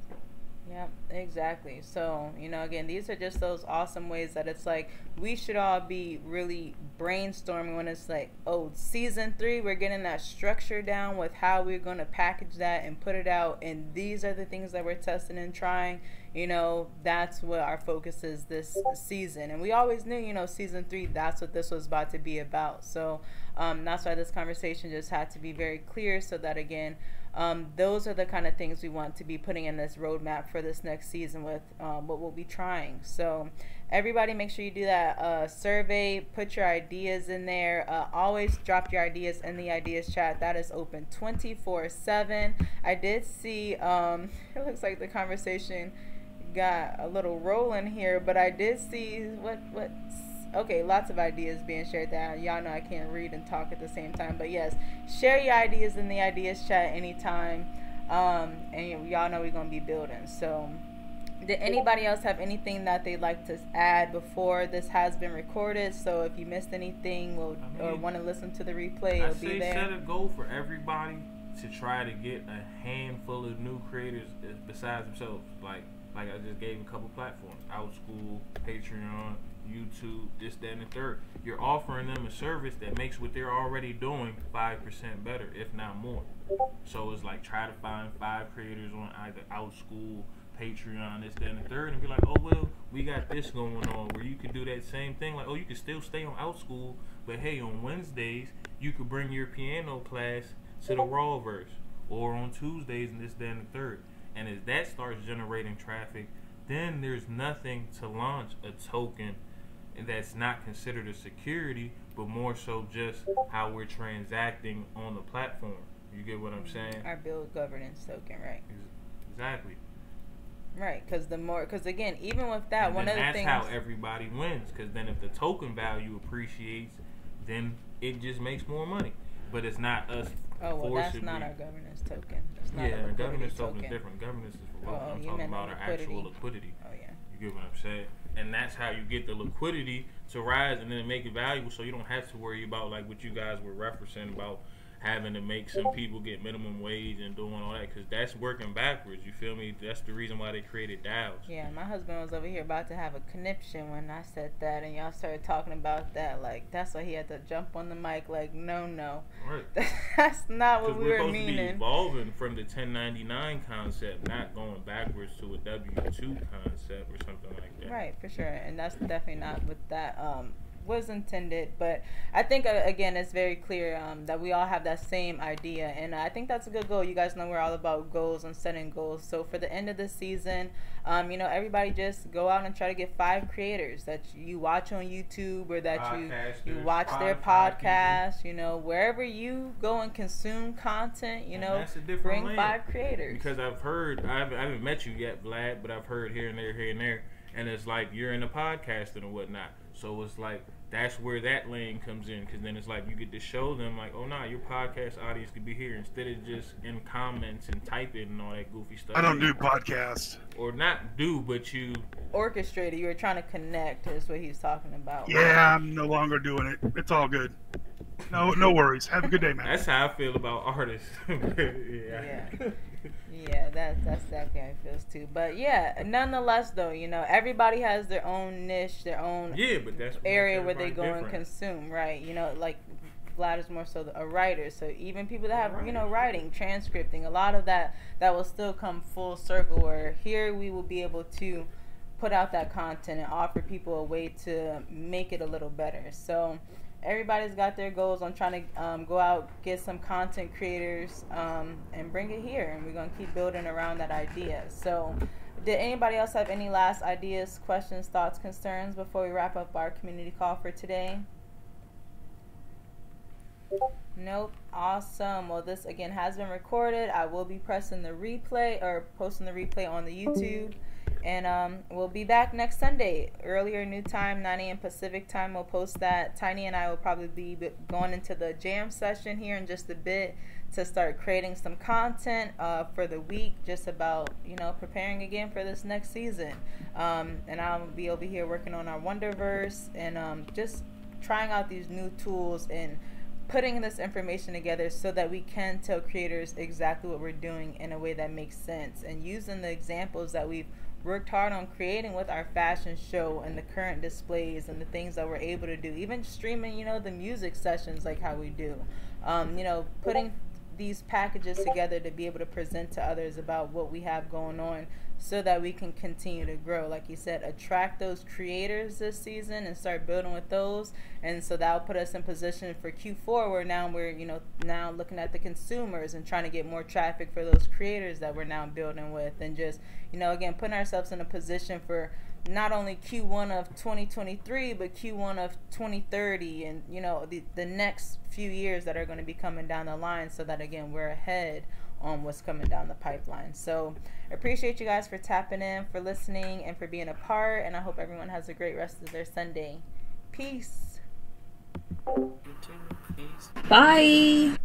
Yeah, Exactly. So, again, these are just those awesome ways that it's like we should all be really brainstorming when it's like, oh, season 3, we're getting that structure down with how we're going to package that and put it out. And these are the things that we're testing and trying. That's what our focus is this season. And we always knew, season 3, that's what this was about to be about. So that's why this conversation just had to be very clear so that, again, those are the kind of things we want to be putting in this roadmap for this next season with what we'll be trying. So everybody make sure you do that survey, put your ideas in there. Always drop your ideas in the ideas chat. That is open 24/7. I did see it looks like the conversation got a little rolling here, but I did see okay, lots of ideas being shared that y'all know I can't read and talk at the same time. But yes, share your ideas in the ideas chat anytime. And y'all know we're going to be building. So did anybody else have anything that they'd like to add before this has been recorded? So if you missed anything or want to listen to the replay, it'll be there. Set a goal for everybody to try to get a handful of new creators besides themselves. Like I just gave a couple platforms: OutSchool, Patreon, YouTube, this, that, and the third. You're offering them a service that makes what they're already doing 5% better, if not more. So it's like, try to find 5 creators on either OutSchool, Patreon, this, that, and the third, and be like, oh, well, we got this going on, where you could do that same thing. Like, oh, you could still stay on OutSchool, but hey, on Wednesdays, you could bring your piano class to the Rawverse, or on Tuesdays, and this, that, and the third. And as that starts generating traffic, then there's nothing to launch a token that's not considered a security, but more so just how we're transacting on the platform. You get what I'm saying? Our build governance token, right? Exactly. Right, because again, even with that, and one of the things, that's how everybody wins. Because then if the token value appreciates, then it just makes more money. But it's not us. Oh, well, that's not our governance token. That's not a governance token is different. Governance is for what I'm talking about, our actual liquidity. Oh, yeah. You get what I'm saying? And that's how you get the liquidity to rise and then make it valuable, so you don't have to worry about like what you guys were referencing about having to make some people get minimum wage and doing all that, because that's working backwards. You feel me? That's the reason why they created DAOs. Yeah, my husband was over here about to have a conniption when I said that, and y'all started talking about that. Like, that's why he had to jump on the mic. Like, no, right. That's not what we were meaning. We're supposed to be evolving from the 1099 concept, not going backwards to a W-2 concept or something like that. Right, for sure, and that's definitely not what that was intended. But I think again, it's very clear that we all have that same idea, and I think that's a good goal. You guys know we're all about goals and setting goals. So for the end of the season, everybody just go out and try to get 5 creators that you watch on YouTube, or that you watch their podcast, wherever you go and consume content, bring lane. 5 creators. Because I've heard, I haven't met you yet, Vlad, but I've heard here and there, and it's like you're into podcasting and whatnot. So it's like that's where that lane comes in, because then it's like you get to show them like, oh nah, your podcast audience could be here, instead of just in comments and typing and all that goofy stuff. I don't do podcasts. Or not do, but you orchestrated. You were trying to connect, is what he's talking about. Yeah, I'm no longer doing it. It's all good. No worries. Have a good day, man. That's how I feel about artists. Yeah, that's exactly how it feels too. But yeah, nonetheless though, everybody has their own niche, their own but that's area where they go and consume, right? Like Vlad is more so a writer, so even people that have writing, transcripting, a lot of that will still come full circle, where here we will be able to put out that content and offer people a way to make it a little better. So everybody's got their goals on trying to go out, get some content creators, and bring it here. And we're going to keep building around that idea. So did anybody else have any last ideas, questions, thoughts, concerns before we wrap up our community call for today? Nope. Awesome. Well, this again has been recorded. I will be pressing the replay, or posting the replay on the YouTube. And we'll be back next Sunday, earlier new time, 9 a.m. Pacific time. We'll post that. Tiny and I will probably be going into the jam session here in just a bit to start creating some content for the week, just about, preparing again for this next season. And I'll be over here working on our Wonderverse and just trying out these new tools and putting this information together so that we can tell creators exactly what we're doing in a way that makes sense, and using the examples that we've worked hard on creating with our fashion show and the current displays and the things that we're able to do, even streaming, you know, the music sessions like how we do, you know, putting these packages together to be able to present to others about what we have going on so that we can continue to grow. Like you said, attract those creators this season and start building with those. And so that'll put us in position for Q4 where now we're, you know, now looking at the consumers and trying to get more traffic for those creators that we're now building with, and just, you know, again, putting ourselves in a position for not only Q1 of 2023 but Q1 of 2030, and you know, the next few years that are going to be coming down the line, so that again we're ahead on what's coming down the pipeline. So I appreciate you guys for tapping in, for listening, and for being a part, and I hope everyone has a great rest of their Sunday. Peace. You too. Peace. Bye.